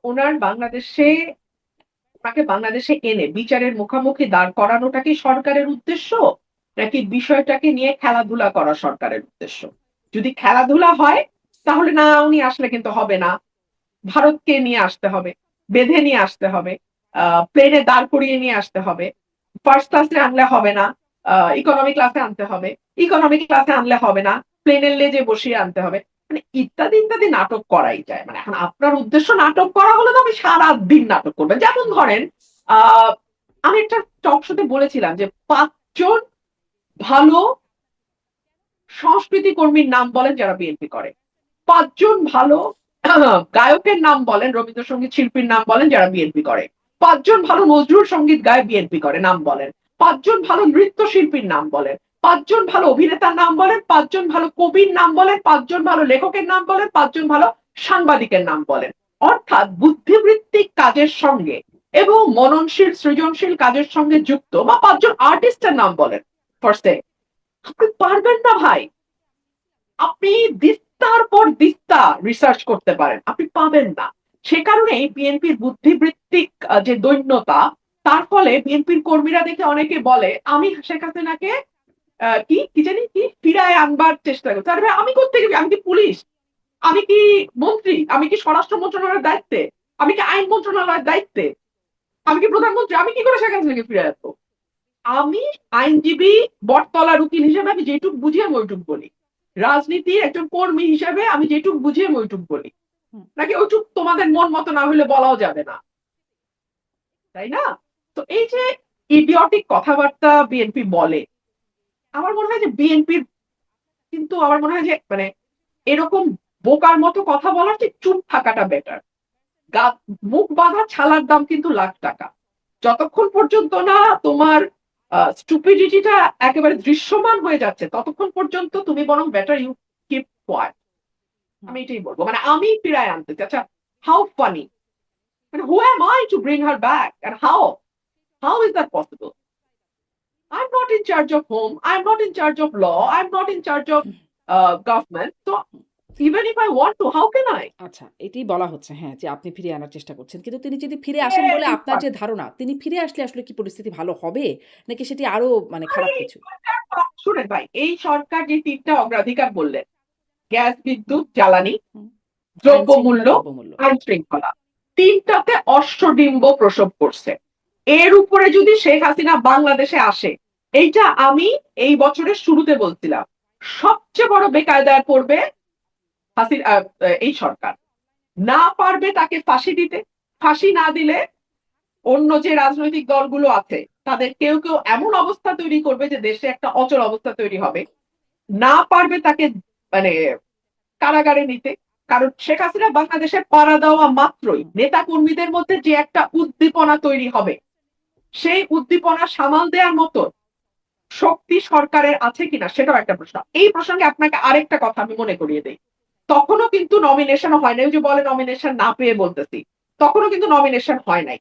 ওনার বাংলাদেশে তাকে বাংলাদেশে এনে বিচারের মুখোমুখি দাঁড় করানোটা কি সরকারের উদ্দেশ্য, নাকি বিষয়টাকে নিয়ে খেলাধুলা করা সরকারের উদ্দেশ্য? যদি খেলাধুলা হয় তাহলে না, উনি আসলে কিন্তু হবে না। ভারতকে নিয়ে আসতে হবে, বেঁধে নিয়ে আসতে হবে, প্লেনে দাঁড় করিয়ে নিয়ে আসতে হবে। ফার্স্ট ক্লাসে আনলে হবে না, ইকোনমি ক্লাসে আনতে হবে। ইকোনমি ক্লাসে আনলে হবে না, প্লেনের লেজে বসিয়ে আনতে হবে। মানে ইত্যাদি ইত্যাদি নাটক করাই যায়। মানে এখন আপনার উদ্দেশ্য নাটক করা হলে তো আপনি সারা দিন নাটক করবেন। যেমন ধরেন, আহ আমি একটা টক শোতে বলেছিলাম যে 5 জন ভালো সংস্কৃতি কর্মীর নাম বলেন যারা বিএনপি করে। 5 জন ভালো গায়কের নাম বলেন, রবীন্দ্রসঙ্গীত শিল্পীর নাম বলেন যারা বিএনপি করে। 5 জন ভালো নজরুল সঙ্গীত গায়ে বিএনপি করে, নাম বলেন। 5 জন ভালো নৃত্য শিল্পীর নাম বলেন। 5 জন ভালো অভিনেতার নাম বলেন। 5 জন ভালো কবির নাম বলেন। 5 জন ভালো লেখকের নাম বলেন। 5 জন ভালো সাংবাদিকের নাম বলেন। অর্থাৎ বুদ্ধিবৃত্তিক কাজের সঙ্গে এবং মননশীল সৃজনশীল কাজের সঙ্গে যুক্ত বা 5 জন আর্টিস্টের নাম বলেন। ফার্স্টে আপনি পারবেন না ভাই। আপনি দিস্তার পর দিস্তা রিসার্চ করতে পারেন, আপনি পাবেন না। সে কারণেই বিএনপির বুদ্ধিবৃত্তিক যে দৈন্যতা, তার ফলে বিএনপির কর্মীরা দেখে অনেকে বলে আমি শেখ হাসিনাকে কি কি জানি কি ফিরায় আনবার চেষ্টা করছি। আরে ভাই, আমি কোত্থেকে, আমি কি পুলিশ, আমি কি মন্ত্রী, আমি কি স্বরাষ্ট্র মন্ত্রণালয়ের দায়িত্বে, আমি কি আইন মন্ত্রণালয়ের দায়িত্বে, আমি কি প্রধানমন্ত্রী, আমি কি করে শেখ হাসিনাকে ফিরে আসবো? আমি আইনজীবী, বটতলার উকিল হিসেবে আমি যেটুক বুঝি আমি ওইটুক বলি। রাজনীতি একজন কর্মী হিসেবে আমি যেটুক বুঝি আমি ওইটুক বলি। হুম। নাকি ওইটুক তোমাদের মন মতো না হলে বলাও যাবে না, তাই না? তো এই যে ইডিয়টিক কথাবার্তা বিএনপি বলে, আমার মনে হয় যে বিএনপির কিন্তু আমার মনে হয় যে মানে এরকম বোকার মতো কথা বলার চেয়ে চুপ থাকাটা বেটার। মুখ বাঁধা ছালার দাম কিন্তু লাখ টাকা। যতক্ষণ পর্যন্ত না তোমার স্টুপিডিটিটা একেবারে দৃশ্যমান হয়ে যাচ্ছে, ততক্ষণ পর্যন্ত তুমি বরং বেটার ইউ কিপ কোয়াইট। হুম। আমি এটাই বলবো। মানে আমি ফিরায় আনতে চাই। আচ্ছা, হাউ ফানি, মানে who am I to bring her back, and how is that possible? I'm not in charge of home, I'm not in charge of law, I'm not in charge of government. So even if I want to, how can I? আচ্ছা, এটিই বলা হচ্ছে হ্যাঁ, যে আপনি ফিরিয়ে আনার চেষ্টা করছেন। কিন্তু তিনি যদি ফিরে আসেন বলে Very আপনার fun. যে ধারণা, তিনি ফিরে আসলে আসলে কি পরিস্থিতি ভালো হবে? নাকি সেটি আরো মানে আরে খারাপ কিছু? শুনেন ভাই, এই সরকার যে 3টা অগ্রাধিকার বললেন, গ্যাস, হুম, বিদ্যুৎ, জ্বালানি, হুম। আইন শৃঙ্খলা, দ্রব্যমূল্য, দ্রব্যমূল্য। আইন শৃঙ্খলা, 3টাতে অষ্টডিম্ব প্রসব করছে। এর উপরে যদি শেখ হাসিনা বাংলাদেশে আসে, এইটা আমি এই বছরের শুরুতে বলছিলাম, সবচেয়ে বড় বেকায়দায় পড়বে এই সরকার। না পারবে তাকে ফাঁসি দিতে। ফাঁসি না দিলে অন্য যে রাজনৈতিক দলগুলো আছে তাদের কেউ কেউ এমন অবস্থা তৈরি করবে যে দেশে একটা অচল অবস্থা তৈরি হবে। না পারবে তাকে মানে কারাগারে নিতে। কারণ শেখ হাসিনা বাংলাদেশে পাড়া দেওয়া মাত্রই হুম, নেতা কর্মীদের মধ্যে যে একটা উদ্দীপনা তৈরি হবে, সেই উদ্দীপনা সামাল দেওয়ার মতো শক্তি সরকারের আছে কিনা সেটাও একটা প্রশ্ন। এই প্রসঙ্গে আপনাকে আরেকটা কথা আমি মনে করিয়ে দিই। তখনও কিন্তু নমিনেশন হয় নাই। ওই যে বলে নমিনেশন না পেয়ে বলতেছি, তখনও কিন্তু নমিনেশন হয় নাই।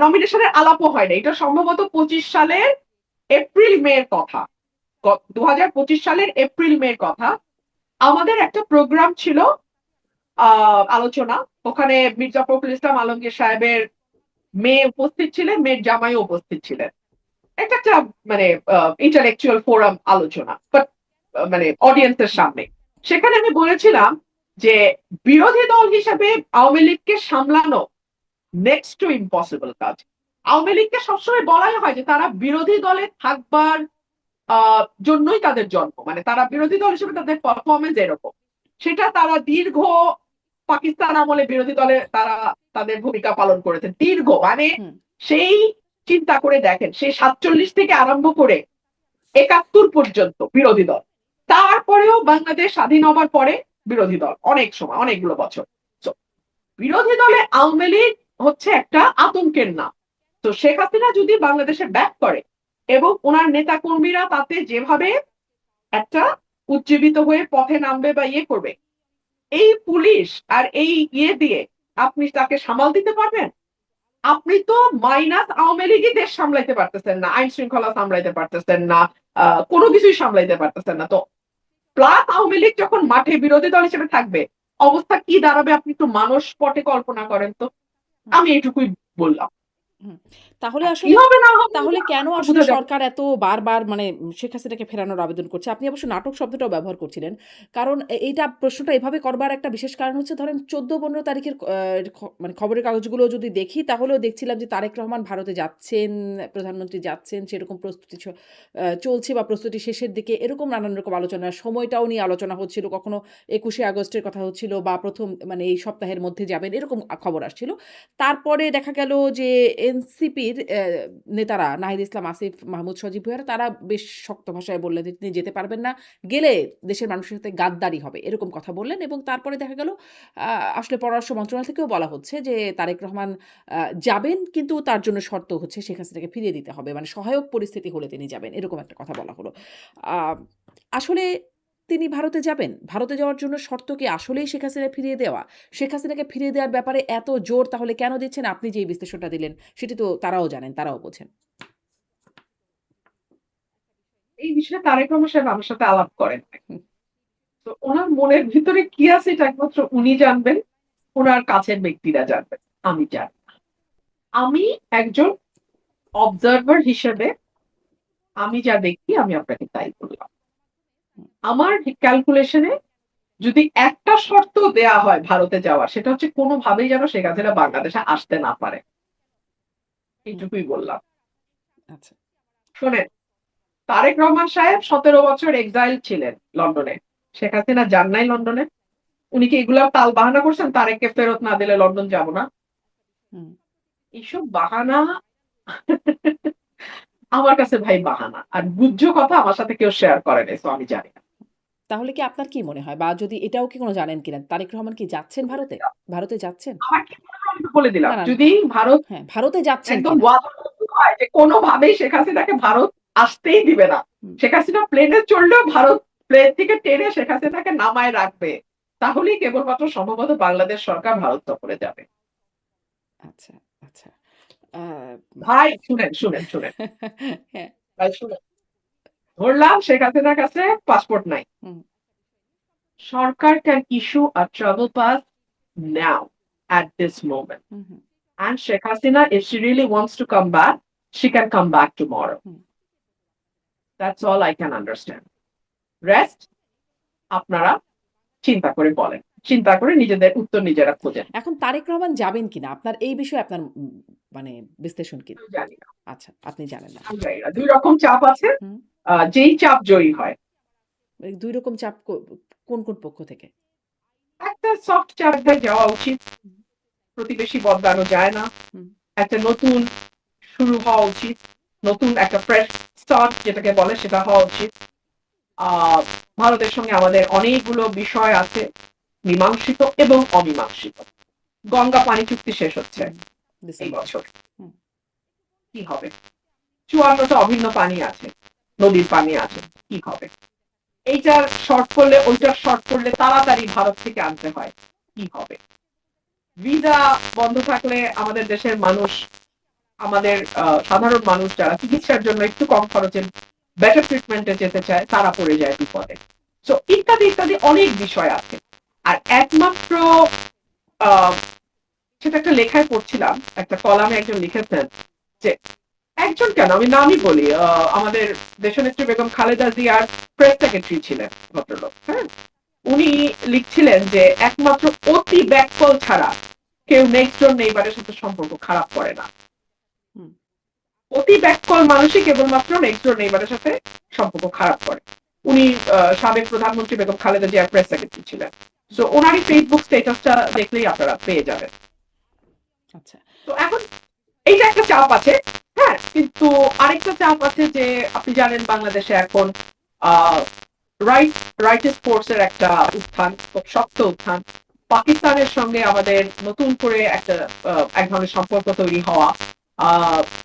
নমিনেশনের আলাপও হয় নাই। এটা সম্ভবত 25 সালের এপ্রিল মেয়ের কথা। 2025 সালের এপ্রিল মেয়ের কথা। আমাদের একটা প্রোগ্রাম ছিল, আলোচনা। ওখানে মির্জা ফখরুল ইসলাম আলমগীর সাহেবের মেয়ে উপস্থিত ছিলেন, মেয়ের জামাইও উপস্থিত ছিলেন। এটা একটা মানে ইন্টালেকচুয়াল ফোরাম আলোচনা, বাট মানে অডিয়েন্সের সামনে। সেখানে আমি বলেছিলাম যে বিরোধী দল হিসেবে আওয়ামী লীগকে সামলানো নেক্সট টু ইম্পসিবল কাজ। আওয়ামী লীগকে সবসময় বলাই হয় যে তারা বিরোধী দলে থাকবার জন্যই তাদের জন্ম। মানে তারা বিরোধী দল হিসেবে তাদের পারফরমেন্স এরকম। সেটা তারা দীর্ঘ পাকিস্তান আমলে বিরোধী দলে তারা তাদের ভূমিকা পালন করেছেন দীর্ঘ। মানে হুম। সেই চিন্তা করে দেখেন, সেই 47 থেকে আরম্ভ করে 71 পর্যন্ত বিরোধী দল। তারপরেও বাংলাদেশ স্বাধীন হবার পরে বিরোধী দল অনেক সময়, অনেকগুলো বছর। So, বিরোধী দলে আওয়ামী লীগ হচ্ছে একটা আতঙ্কের নাম। তো শেখ হাসিনা যদি বাংলাদেশে ব্যাক করে এবং ওনার নেতা কর্মীরা তাতে যেভাবে একটা উজ্জীবিত হয়ে পথে নামবে বা ইয়ে করবে, এই পুলিশ আর এই ইয়ে দিয়ে আপনি তাকে সামাল দিতে পারবেন? আপনি তো মাইনাস আওয়ামী লীগই দেশ সামলাইতে পারতেছেন না, আইন শৃঙ্খলা সামলাইতে পারতেছেন না, কোনো কিছুই সামলাইতে পারতেছেন না। তো প্লাস আওয়ামী লীগ যখন মাঠে বিরোধী দল হিসেবে থাকবে, অবস্থা কি দাঁড়াবে আপনি একটু মানস পটে কল্পনা করেন তো। আমি এটুকুই বললাম। হুম। তাহলে আর কি আসলে হবে না হবে তাহলে এটা কেন তো আসলে বোঝা যাবে। সরকার এত বারবার মানে শেখ হাসিনাকে ফেরানোর আবেদন করছে? আপনি অবশ্য নাটক শব্দটাও ব্যবহার করছিলেন। কারণ এইটা প্রশ্নটা এভাবে করবার একটা বিশেষ কারণ হচ্ছে ধরেন ১৪-১৫ তারিখের মানে খবরের কাগজগুলো যদি দেখি তাহলেও দেখছিলাম যে তারেক রহমান ভারতে যাচ্ছেন, প্রধানমন্ত্রী যাচ্ছেন সেরকম প্রস্তুতি চলছে বা প্রস্তুতি শেষের দিকে এরকম নানান রকম আলোচনা। সময়টাও নিয়ে আলোচনা হচ্ছিল। কখনো ২১শে আগস্টের কথা হচ্ছিল বা ১ম মানে এই সপ্তাহের মধ্যে যাবেন এরকম খবর আসছিল। তারপরে দেখা গেল যে এনসিপির নেতারা নাহিদ ইসলাম আসিফ, মাহমুদ সজীব ভুঁইয়ারা তারা বেশ শক্ত ভাষায় বললেন যে তিনি যেতে পারবেন না। গেলে দেশের মানুষের সাথে গাদ্দারি হবে। এরকম কথা বললেন এবং তারপরে দেখা গেল আ আসলে পররাষ্ট্র মন্ত্রণালয় থেকেও বলা হচ্ছে যে তারেক রহমান যাবেন কিন্তু তার জন্য শর্ত হচ্ছে শেখ হাসিনাকে ফিরিয়ে দিতে হবে। মানে সহায়ক পরিস্থিতি হলে তিনি যাবেন। এরকম একটা কথা বলা হলো। আ আসলে তিনি ভারতে যাবেন? ভারতে যাওয়ার জন্য শর্ত কি আসলেই শেখ হাসিনা ফিরিয়ে দেওয়া? শেখ হাসিনাকে ফিরিয়ে দেওয়ার ব্যাপারে এত জোর তাহলে কেন দিচ্ছেন? আপনি যে এই বিশ্লেষণটা দিলেন, সেটি তো তারাও জানেন, তারাও বোঝেন। এই বিষয়ে তারেক রহমান সাহেব আমার সাথে আলাপ করেন নাই। হুম, তো উনার মনের ভিতরে কি আছে এটা একমাত্র উনি জানবেন, উনার কাছের ব্যক্তিরা জানবেন। আমি জানি না। আমি একজন অবজার্ভার হিসেবে আমি যা দেখি আমি আপনাকে তাই বললাম। হুম, আমার ক্যালকুলেশনে যদি একটা শর্ত দেয়া হয় ভারতে যাওয়ার সেটা হচ্ছে কোনোভাবেই যেন শেখ হাসিনা বাংলাদেশে আসতে না পারে। হুম, এইটুকুই বললাম। আচ্ছা। শোনেন, তারেক রহমান সাহেব ১৭ বছর এক্সাইল ছিলেন লন্ডনে। শেখ হাসিনা যান নাই লন্ডনে। উনি কি এগুলা তালবাহানা করছেন তারেককে ফেরত না দিলে লন্ডন যাব না? হুম। এইসব বাহানা আমার কাছে ভাই বাহানা। আর গুহ্য কথা আমার সাথে কেউ শেয়ার করে নাই। সো আমি জানি না। তাহলে কি আপনার কি মনে হয়? বা যদি এটাও কি কোনো জানেন কিনা? তারেক রহমান কি যাচ্ছেন ভারতে? ভারতে যাচ্ছেন? আমার কি মনে হয় আমি তো বলে না, দিলাম। না, যদি ভারত হ্যাঁ, ভারতে যাচ্ছেন একদম কিনা? ওয়াদাবদ্ধ হয় যে কোনোভাবেই শেখ হাসিনাকে ভারত আসতেই দিবে না। হুম, শেখ হাসিনা প্লেনে চড়লেও ভারত প্লেন থেকে টেনে শেখ হাসিনাকে নামায় রাখবে। তাহলেই কেবলমাত্র সম্ভবত বাংলাদেশ সরকার ভারত সফরে যাবে। আচ্ছা, আচ্ছা। আ ভাই শুনেন। হ্যাঁ, ভাই শুনেন। ধরলাম শেখ হাসিনার কাছে পাসপোর্ট নাই। হুম, সরকার can issue a travel pass now at this moment. Hmm, hmm, And Sheikh Hasina, if she really wants to come back, she can come back tomorrow. Hmm. That's all I can understand. Rest আপনারা চিন্তা করে বলেন। চিন্তা করে নিজেদের উত্তর নিজেরা খোঁজেন। এখন তারেক রহমান যাবেন কিনা? আপনার এই বিষয়ে আপনার মানে বিশ্লেষণ কি? আমি জানি না। আচ্ছা, আপনি জানেন না। আমি জানি না। ২ রকম চাপ আছে। হুম। যেই চাপ জয়ী হয়। এই ২ রকম চাপ কোন, কোন পক্ষ থেকে? একটা সফট চাপে যাওয়া উচিত। হুম, প্রতিবেশী বদলানো যায় না। হুম, একটা নতুন শুরু হওয়া উচিত। নতুন একটা ফ্রেশ স্টার্ট যেটাকে বলে সেটা হওয়া উচিত। আ ভারতের সঙ্গে আমাদের অনেকগুলো বিষয় আছে মীমাংসিত এবং অমীমাংসিত। গঙ্গা পানি চুক্তি শেষ হচ্ছে হুম। এই ডিসেম্বরে। বছর। হুম, কি হবে? ৫৪ টা অভিন্ন পানি আছে। নদীর পানি আছে। কি হবে? এইটার শর্ট করলে ওইটার শর্ট করলে তাড়াতাড়ি ভারত থেকে আনতে হয়। কি হবে? ভিসা বন্ধ থাকলে আমাদের দেশের মানুষ আমাদের সাধারণ মানুষ যারা চিকিৎসার জন্য একটু কম খরচে বেটার ট্রিটমেন্ট এ যেতে চায় তারা পড়ে যায় বিপদে। সো ইত্যাদি অনেক বিষয় আছে। আর একমাত্র আ সেটা একটা লেখায় পড়ছিলাম, একটা কলামে একজন লিখেছেন যে একজন কেন আমি নামই বলি আমাদের দেশনেত্রী বেগম খালেদা জিয়ার প্রেস সেক্রেটারি ছিলেন ভদ্রলোক। হ্যাঁ? উনি লিখছিলেন যে একমাত্র অতি ব্যাককল ছাড়া কেউ নেক্সট ডোর নেইবারের সাথে সম্পর্ক খারাপ করে না। হুম। অতি ব্যাককল মানুষই কেবলমাত্র নেক্সট ডোর নেইবারের সাথে সম্পর্ক খারাপ করে। উনি সাবেক প্রধানমন্ত্রী বেগম খালেদা জিয়ার প্রেস সেক্রেটারি ছিলেন। সো ওনারই ফেসবুক স্ট্যাটাসটা দেখলেই আপনারা পেয়ে যাবেন। আচ্ছা। তো এখন এইটা একটা চাপ আছে। হ্যাঁ? কিন্তু আরেকটা চাপ আছে যে আপনি জানেন বাংলাদেশে এখন আ রাইট রাইটিস্ট ফোর্স এর একটা উত্থান, খুব শক্ত উত্থান। পাকিস্তানের সঙ্গে আমাদের নতুন করে একটা এক ধরনের সম্পর্ক তৈরি হওয়া। আ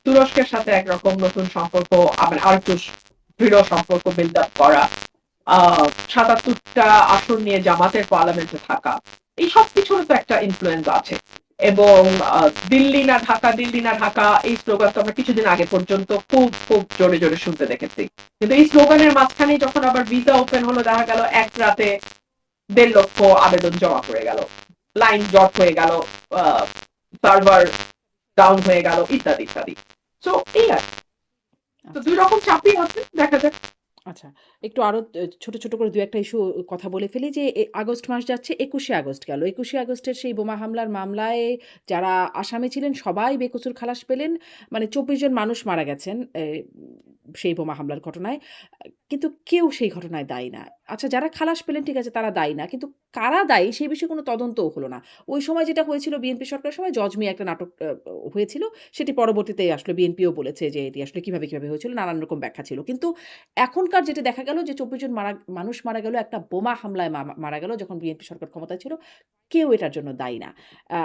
তুরস্কের সাথে একরকম নতুন সম্পর্ক মানে আরেকটু দৃঢ় সম্পর্ক বিল্ড আপ করা। আ ৭৭ টা আসন নিয়ে জামাতের পার্লামেন্টে থাকা। এই সবকিছুরও তো একটা ইনফ্লুয়েন্স আছে। এবং আ দিল্লি না ঢাকা, দিল্লি না ঢাকা এই স্লোগান তো আমরা কিছুদিন আগে পর্যন্ত খুব জোরে শুনতে দেখেছি। কিন্তু এই স্লোগানের মাঝখানেই যখন আবার ভিসা ওপেন হলো দেখা গেল এক রাতে 1.5 লক্ষ আবেদন জমা পড়ে গেল, লাইন জট হয়ে গেল, সার্ভার ডাউন হয়ে গেল, ইত্যাদি ইত্যাদি। সো এই আর কি। তো আচ্ছা। 2 রকম চাপই আছে, দেখা যাক। আচ্ছা, একটু আরো ছোট, ছোট করে ২-১ টা ইস্যু কথা বলে ফেলি যে আগস্ট মাস যাচ্ছে, ২১শে আগস্ট গেল। ২১শে আগস্টের সেই বোমা হামলার মামলায় যারা আসামি ছিলেন সবাই বেকসুর খালাস পেলেন। মানে ২৪ জন মানুষ মারা গেছেন সেই বোমা হামলার ঘটনায়। কিন্তু কেউ সেই ঘটনায় দায়ী না। আচ্ছা, যারা খালাস পেলেন ঠিক আছে, তারা দায়ী না। কিন্তু কারা দায়ী সেই বিষয়ে কোনো তদন্তও হলো না। ওই সময় যেটা হয়েছিল বিএনপি সরকারের সময় জজ মিয়া একটা নাটক হয়েছিল। সেটি পরবর্তীতে আসলে বিএনপিও বলেছে যে এটি আসলে কিভাবে, কিভাবে হয়েছিল, নানান রকম ব্যাখ্যা ছিল। কিন্তু এখনকার যেটা দেখা গেল যে ২৪ জন মানুষ মারা গেল একটা বোমা হামলায় মারা গেল যখন বিএনপি সরকার ক্ষমতায় ছিল। কেউ এটার জন্য দায়ী না। আ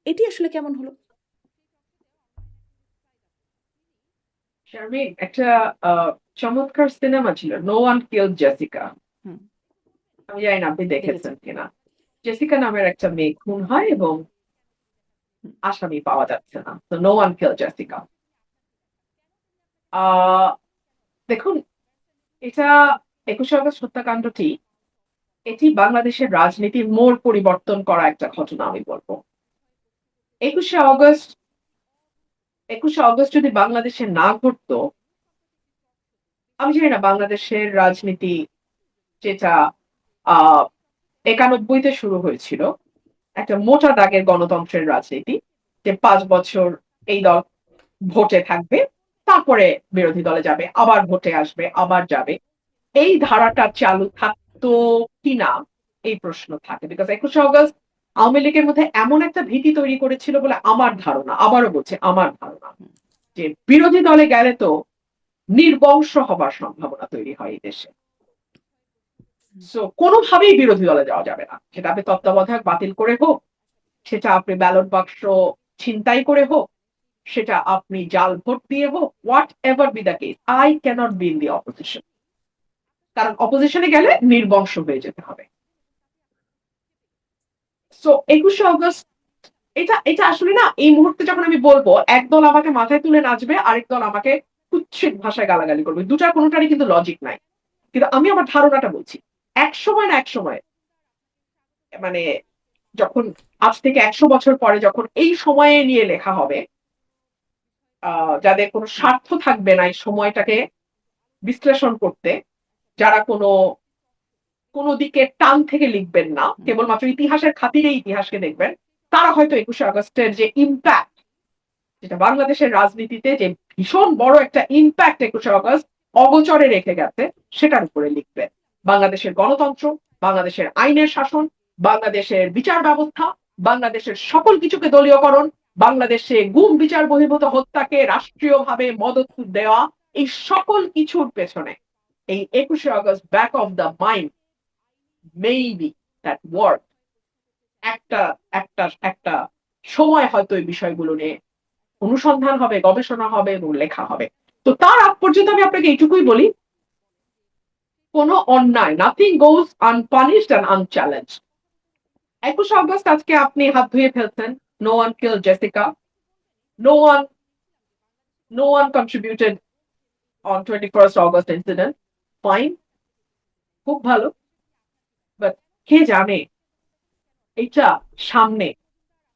এটি আসলে কেমন হলো? শারমিন, একটা চমৎকার সিনেমা ছিল, নো ওয়ান কিল্ড জেসিকা। হুম, আমি জানি না আপনি দেখেছি। দেখেছেন কিনা। জেসিকা নামের একটা মেয়ে খুন হয় এবং হুম, আসামি পাওয়া যাচ্ছে না। তো নো ওয়ান কিল্ড জেসিকা। আহ দেখুন, এটা 21শে আগস্ট হত্যাকাণ্ডটি, এটি বাংলাদেশের রাজনীতির মোড় পরিবর্তন করা একটা ঘটনা আমি বলবো। 21শে আগস্ট 21শে আগস্ট যদি বাংলাদেশে না ঘটতো, আমি জানি না বাংলাদেশের রাজনীতি, যেটা আহ 91-তে শুরু হয়েছিল, একটা মোটা দাগের গণতন্ত্রের রাজনীতি, যে 5 বছর এই দল ভোটে থাকবে, তারপরে বিরোধী দলে যাবে, আবার ভোটে আসবে, আবার যাবে, এই ধারাটা চালু থাকতো কিনা এই প্রশ্ন থাকে। বিকজ 21শে আগস্ট আওয়ামী লীগের মধ্যে এমন একটা ভীতি তৈরি করেছিল বলে আমার ধারণা, আবারও বলছি আমার ধারণা, হুম, যে বিরোধী দলে গেলে তো নির্বংশ হবার সম্ভাবনা তৈরি হয় এই দেশে। হুম, সো কোনোভাবেই বিরোধী দলে যাওয়া যাবে না, সেটা আপনি তত্ত্বাবধায়ক বাতিল করে হোক, সেটা আপনি ব্যালট বাক্স ছিনতাই করে হোক, সেটা আপনি জাল ভোট দিয়ে হোক, whatever be the case, I cannot be in the opposition. কারণ অপোজিশনে গেলে নির্বংশ হয়ে যেতে হবে। সো 21শে আগস্ট, এটা এটা আসলে না, এই মুহূর্তে যখন আমি বলবো, একদল আমাকে মাথায় তুলে নাচবে, আরেক দল আমাকে কুৎসিত ভাষায় গালাগালি করবে, দুটার কোনোটারই কিন্তু লজিক নাই। কিন্তু আমি আমার ধারণাটা বলছি। এক সময় না এক সময়, মানে যখন আজ থেকে 100 বছর পরে যখন এই সময়ে নিয়ে লেখা হবে, যাদের কোনো হুম, স্বার্থ থাকবে না এই সময়টাকে বিশ্লেষণ করতে, যারা কোনো দিকে টান থেকে লিখবেন না, হুম, কেবলমাত্র ইতিহাসের খাতিরে ইতিহাসকে দেখবেন, তারা হয়তো 21শে আগস্টের যে ইম্প্যাক্ট, যেটা বাংলাদেশের রাজনীতিতে যে ভীষণ বড় একটা ইম্প্যাক্ট 21শে আগস্ট অগোচরে রেখে গেছে, সেটার উপরে লিখবেন। বাংলাদেশের গণতন্ত্র, বাংলাদেশের আইনের শাসন, বাংলাদেশের বিচার ব্যবস্থা, বাংলাদেশের সকল কিছুকে দলীয়করণ, বাংলাদেশে গুম বিচার বহির্ভূত হত্যাকে রাষ্ট্রীয়ভাবে মদত দেওয়া, এই সকল কিছুর পেছনে এই 21শে August back of the mind, maybe that work, একটা একটা একটা সময় হয়তো এই বিষয়গুলো নিয়ে অনুসন্ধান হবে, গবেষণা হবে এবং লেখা হবে। তো তার আগ পর্যন্ত আমি আপনাকে এইটুকুই বলি, কোনো অন্যায়, nothing goes unpunished and unchallenged. 21শে আগস্ট আজকে আপনি হাত ধুয়ে ফেলছেন, no one kill Jessica, no one no one contributed on 21st August incident, fine, খুব ভালো। বাট কে জানে এটা সামনে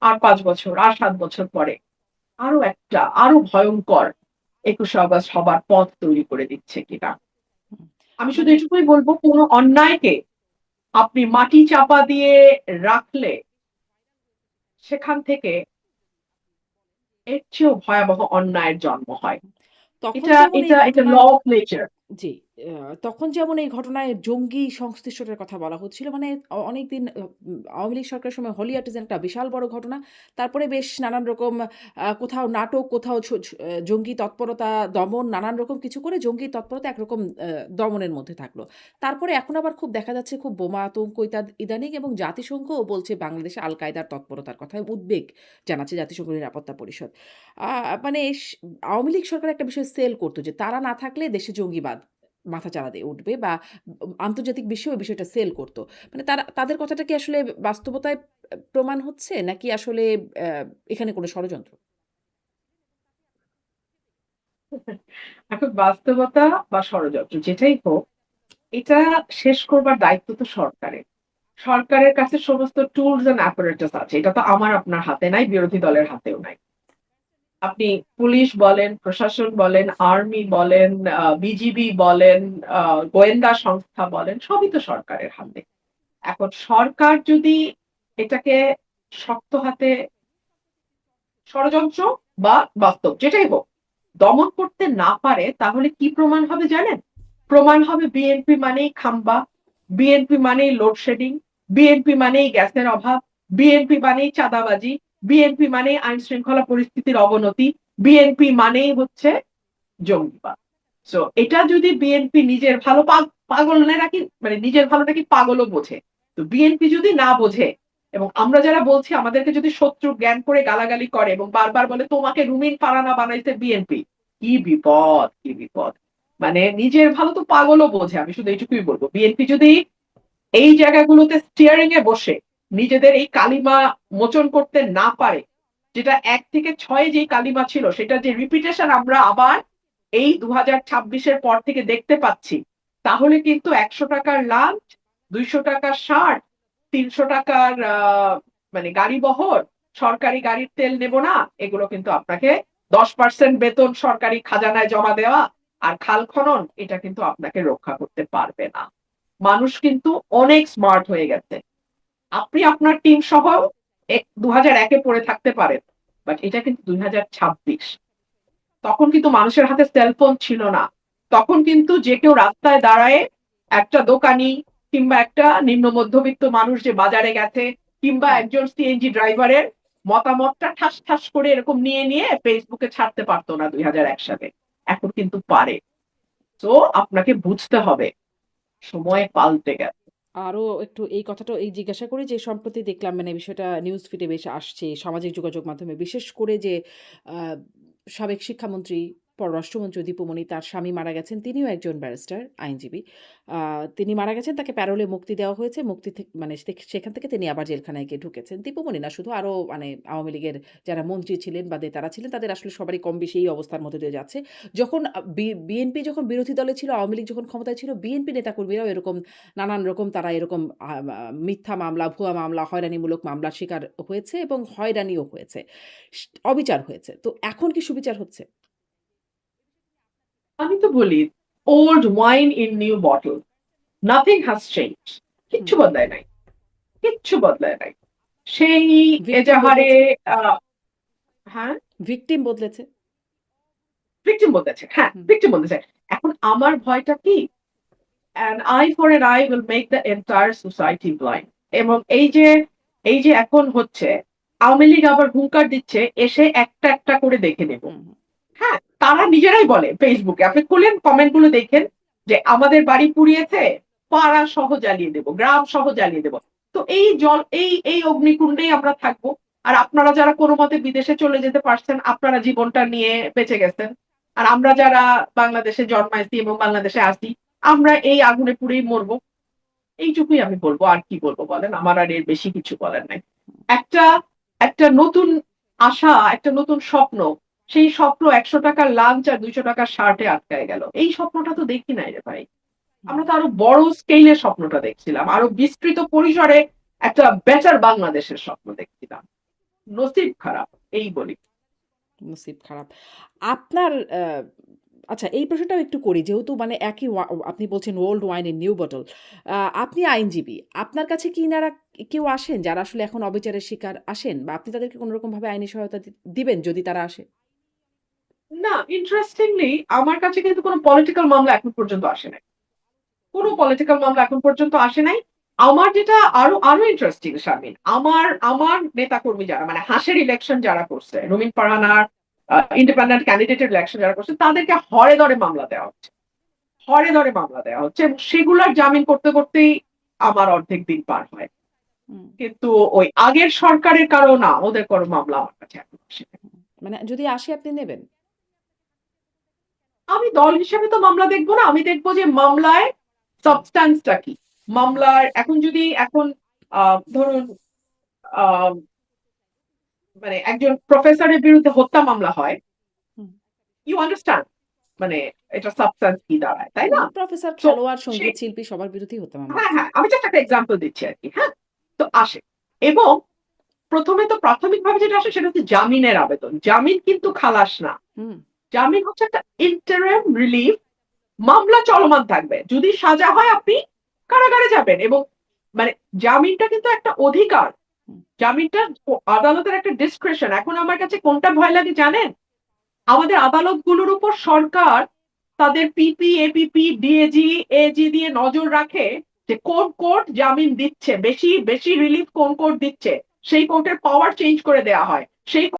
আর 5 বছর, আর 7 বছর পরে আরো একটা, আরো ভয়ঙ্কর 21শে আগস্ট হবার পথ তৈরি করে দিচ্ছে কিনা। হুম। আমি শুধু মানে এটুকুই বলবো, কোনো অন্যায়কে আপনি মাটি চাপা দিয়ে রাখলে সেখান থেকে এর চেয়েও ভয়াবহ অন্যায়ের জন্ম হয়। তখন এটা যেমন এই এটা এটা ল ঘটনায় অফ নেচার। জি, তখন যেমন এই ঘটনায় জঙ্গি সংশ্লিষ্টতার কথা বলা হচ্ছিল। মানে অনেকদিন আওয়ামী লীগ সরকারের সময় হলি আর্টিজান একটা বিশাল বড় ঘটনা। তারপরে বেশ নানান রকম কোথাও নাটক, কোথাও ছ ছ জঙ্গি তৎপরতা দমন, নানান রকম কিছু করে জঙ্গি তৎপরতা একরকম দমনের মধ্যে থাকলো। তারপরে এখন আবার খুব দেখা যাচ্ছে খুব বোমা আতঙ্ক ইদানিং, এবং জাতিসংঘও বলছে বাংলাদেশে আল কায়দার তৎপরতার কথা, উদ্বেগ জানাচ্ছে জাতিসংঘ নিরাপত্তা পরিষদ। আ মানে আওয়ামী লীগ সরকার একটা বিষয় সেল করত যে তারা না থাকলে দেশে জঙ্গিবাদ মাথাচাড়া দিয়ে উঠবে, বা আন্তর্জাতিক বিশ্বে ওই বিষয়টা সেল করত। মানে তাদের কথাটা কি আসলে বাস্তবতায় প্রমাণ হচ্ছে, নাকি আসলে এখানে কোনো ষড়যন্ত্র? এখন বাস্তবতা বা ষড়যন্ত্র যেটাই হোক, এটা শেষ করবার দায়িত্ব তো সরকারের। সরকারের কাছে সমস্ত টুলস এন্ড অ্যাপারেটাস আছে, এটা তো আমার আপনার হাতে নাই, বিরোধী দলের হাতেও নাই। আপনি পুলিশ বলেন, প্রশাসন বলেন, আর্মি বলেন, বিজিবি বলেন, গোয়েন্দা সংস্থা বলেন, সবই তো সরকারের হাতে। এখন সরকার যদি এটাকে শক্ত হাতে ষড়যন্ত্র বা বাস্তব যেটাই হোক দমন করতে না পারে, তাহলে কি প্রমাণ হবে জানেন? প্রমাণ হবে বিএনপি মানেই খাম্বা, বিএনপি মানেই লোডশেডিং, বিএনপি মানেই গ্যাসের অভাব, বিএনপি মানেই চাঁদাবাজি, বিএনপি মানেই আইন শৃঙ্খলা পরিস্থিতির অবনতি, বিএনপি মানেই হচ্ছে জঙ্গিবাদ। সো এটা যদি বিএনপি নিজের ভালো পাগল নাকি, মানে নিজের ভালো নাকি পাগলও বোঝে, তো বিএনপি যদি না বোঝে এবং আমরা যারা বলছি আমাদেরকে যদি শত্রু জ্ঞান করে গালাগালি করে এবং বারবার বলে তোমাকে রুমিন ফারানা বানাইছে বিএনপি, কি বিপদ, কি বিপদ। মানে নিজের ভালো তো পাগলও বোঝে, আমি শুধু এইটুকুই বলবো। বিএনপি যদি এই জায়গাগুলোতে স্টিয়ারিং এ বসে নিজেদের এই কালিমা মোচন করতে না পারে, যেটা 1 থেকে 6 যে কালিমা ছিল সেটা যে রিপিটেশন আমরা আবার এই 2026-এর পর থেকে দেখতে পাচ্ছি, তাহলে কিন্তু 100 টাকার লাঞ্চ, 200 টাকার শার্ট, 300 টাকার মানে গাড়ি বহর, সরকারি গাড়ির তেল নেব না, এগুলো কিন্তু আপনাকে 10% বেতন সরকারি খাজানায় জমা দেওয়া আর খাল খনন, এটা কিন্তু আপনাকে রক্ষা করতে পারবে না। মানুষ কিন্তু অনেক স্মার্ট হয়ে গেছে। আপনি আপনার টিম সহ 2001-এ পড়ে থাকতে পারেন, বাট এটা কিন্তু 2026। তখন কিন্তু মানুষের হাতে সেলফোন ছিল না। তখন কিন্তু যে কেউ রাস্তায় দাঁড়ায় একটা দোকানি কিংবা একটা নিম্ন মধ্যবিত্ত মানুষ যে বাজারে গেছে কিংবা হুম। একজন সিএনজি ড্রাইভারের মতামতটা ঠাস ঠাস করে এরকম নিয়ে নিয়ে ফেসবুকে ছাড়তে পারতো না 2001 সালে। এখন কিন্তু পারে। তো আপনাকে বুঝতে হবে সময় পাল্টে গেছে। আরো একটু এই কথাটা এই জিজ্ঞাসা করি যে সম্প্রতি দেখলাম মানে বিষয়টা নিউজ ফিডে বেশ আসছে সামাজিক যোগাযোগ মাধ্যমে বিশেষ করে যে আহ, সাবেক শিক্ষামন্ত্রী পররাষ্ট্রমন্ত্রী দীপুমণি তার স্বামী মারা গেছেন তিনিও একজন ব্যারিস্টার আইনজীবী তিনি মারা গেছেন তাকে প্যারোলে মুক্তি দেওয়া হয়েছে মুক্তি থেকে মানে সেখান থেকে তিনি আবার জেলখানায় গিয়ে ঢুকেছেন দীপুমণি না শুধু আরো মানে আওয়ামী লীগের যারা মন্ত্রী ছিলেন বা নেতারা ছিলেন তাদের আসলে সবারই কম বেশি এই অবস্থার মধ্যে দিয়ে যাচ্ছে যখন বিএনপি যখন বিরোধী দলে ছিল আওয়ামী লীগ যখন ক্ষমতায় ছিল বিএনপি নেতাকর্মীরাও এরকম নানান রকম তারা এরকম মিথ্যা মামলা, ভুয়া মামলা, হয়রানিমূলক মামলার শিকার হয়েছে এবং হয়রানিও হয়েছে। অবিচার হয়েছে। তো এখন কি সুবিচার হচ্ছে? আমি তো বলি old wine in new bottle, nothing has change. Hmm. কিচ্ছু বদলায় নাই, কিচ্ছু বদলায় নাই। সেই ভিকটিম এজাহারে বদলেছে। আহ, হ্যাঁ, ভিকটিম বদলেছে। ভিকটিম বলতেছে, হ্যাঁ হুম, ভিকটিম বলতেছে। এখন আমার ভয়টা কি, an eye for an eye will make the entire society blind। এবং এই যে এখন হচ্ছে, আওয়ামী লীগ আবার হুঙ্কার দিচ্ছে এসে একটা একটা করে দেখে নেব। হুম, হুম, হ্যাঁ, তারা নিজেরাই বলে ফেসবুকে, আপনি খুলেন কমেন্ট গুলো দেখেন যে আমাদের বাড়ি পুড়িয়েছে, পাড়া সহ জ্বালিয়ে দেব, গ্রাম সহ জ্বালিয়ে দেব। তো এই জল এই অগ্নিকুণ্ডেই আমরা থাকবো। আর আপনারা যারা কোনো মতে বিদেশে চলে যেতে পারছেন, আপনারা জীবনটা নিয়ে বেঁচে গেছেন। আর আমরা যারা বাংলাদেশে জন্মাইছি এবং বাংলাদেশে আসি, আমরা এই আগুনে পুড়েই মরবো। এইটুকুই আমি বলবো, আর কি বলবো বলেন, আমার আর এর বেশি কিছু বলার নাই। একটা একটা নতুন আশা, একটা নতুন স্বপ্ন, সেই স্বপ্ন 100 টাকার লাঞ্চ আর 200 টাকার শার্টে আটকায় গেল। এই স্বপ্নটা তো দেখি নাই রে ভাই। হুম। আমরা তো আরো বড় স্কেলে স্বপ্নটা দেখছিলাম, আরো বিস্তৃত পরিসরে একটা বেটার বাংলাদেশের স্বপ্ন দেখছিলাম। নসিব খারাপ, এই বলি। নসিব খারাপ। আপনার আচ্ছা এই প্রশ্নটাও একটু করি। যেহেতু মানে একই আপনি বলছেন old wine in new bottle. আপনি আইনজীবী। আপনার কাছে কি ইনারা কেউ আসেন যারা আসলে এখন অবিচারের শিকার আসেন? বা আপনি তাদেরকে কোন রকমভাবে আইনি সহায়তা দিবেন যদি তারা আসে? না, ইন্টারেস্টিংলি আমার কাছে কিন্তু কোনো পলিটিক্যাল মামলা এখন পর্যন্ত আসে নাই। কোনো হুম, পলিটিক্যাল মামলা এখন পর্যন্ত আসে নাই। আমার যেটা আরো আরো ইন্টারেস্টিং শারমিন, আমার আমার নেতাকর্মী যারা মানে হাসের ইলেকশন যারা করছে, রুমিন ফারহানার ইন্ডিপেন্ডেন্ট ক্যান্ডিডেটের ইলেকশন যারা করছে, তাদেরকে হরে ধরে মামলা দেওয়া হচ্ছে, হরে ধরে মামলা দেওয়া হচ্ছে এবং সেগুলার জামিন করতে করতেই আমার অর্ধেক দিন পার হয়। হুম, কিন্তু ওই আগের সরকারের কারো না, ওদের কোনো মামলা আমার কাছে এখন আসে নাই। হুম। মানে যদি আসে আপনি নেবেন? আমি দল হিসেবে তো মামলা দেখবো না, আমি দেখবো যে মামলায় হুম, সাবস্ট্যান্সটা কি। মামলার এখন যদি এখন ধরুন আহ, মানে একজন প্রফেসরের বিরুদ্ধে হত্যা মামলা হয়, হুম, ইউ আন্ডারস্ট্যান্ড, মানে এটা সাবস্টেন্স কি দাঁড়ায়, তাই না? প্রফেসর, তো খেলোয়াড়, সঙ্গীত শিল্পী সবার বিরুদ্ধেই হতে মামলা হ্যাঁ আছে। হ্যাঁ, আমি জাস্ট একটা এক্সাম্পল দিচ্ছি আর কি। হ্যাঁ, তো আসে এবং প্রথমে তো প্রাথমিকভাবে যেটা আসে সেটা হচ্ছে জামিনের আবেদন। জামিন কিন্তু খালাস না। হুম। জামিন হচ্ছে একটা ইন্টারিম রিলিফ। মামলা চলমান থাকবে, যদি সাজা হয় আপনি কারাগারে যাবেন এবং মানে জামিনটা কিন্তু একটা অধিকার। হুম। জামিনটা আদালতের একটা ডিসক্রিপশন। এখন আমার কাছে কোনটা ভয় লাগে জানেন? আমাদের আদালতগুলোর উপর সরকার তাদের পিপি, এপিপি, ডিএজি, এজি দিয়ে নজর রাখে যে কোন কোর্ট জামিন দিচ্ছে, বেশি বেশি রিলিফ কোন কোর্ট দিচ্ছে, সেই কোর্টের পাওয়ার চেঞ্জ করে দেওয়া হয়। সেই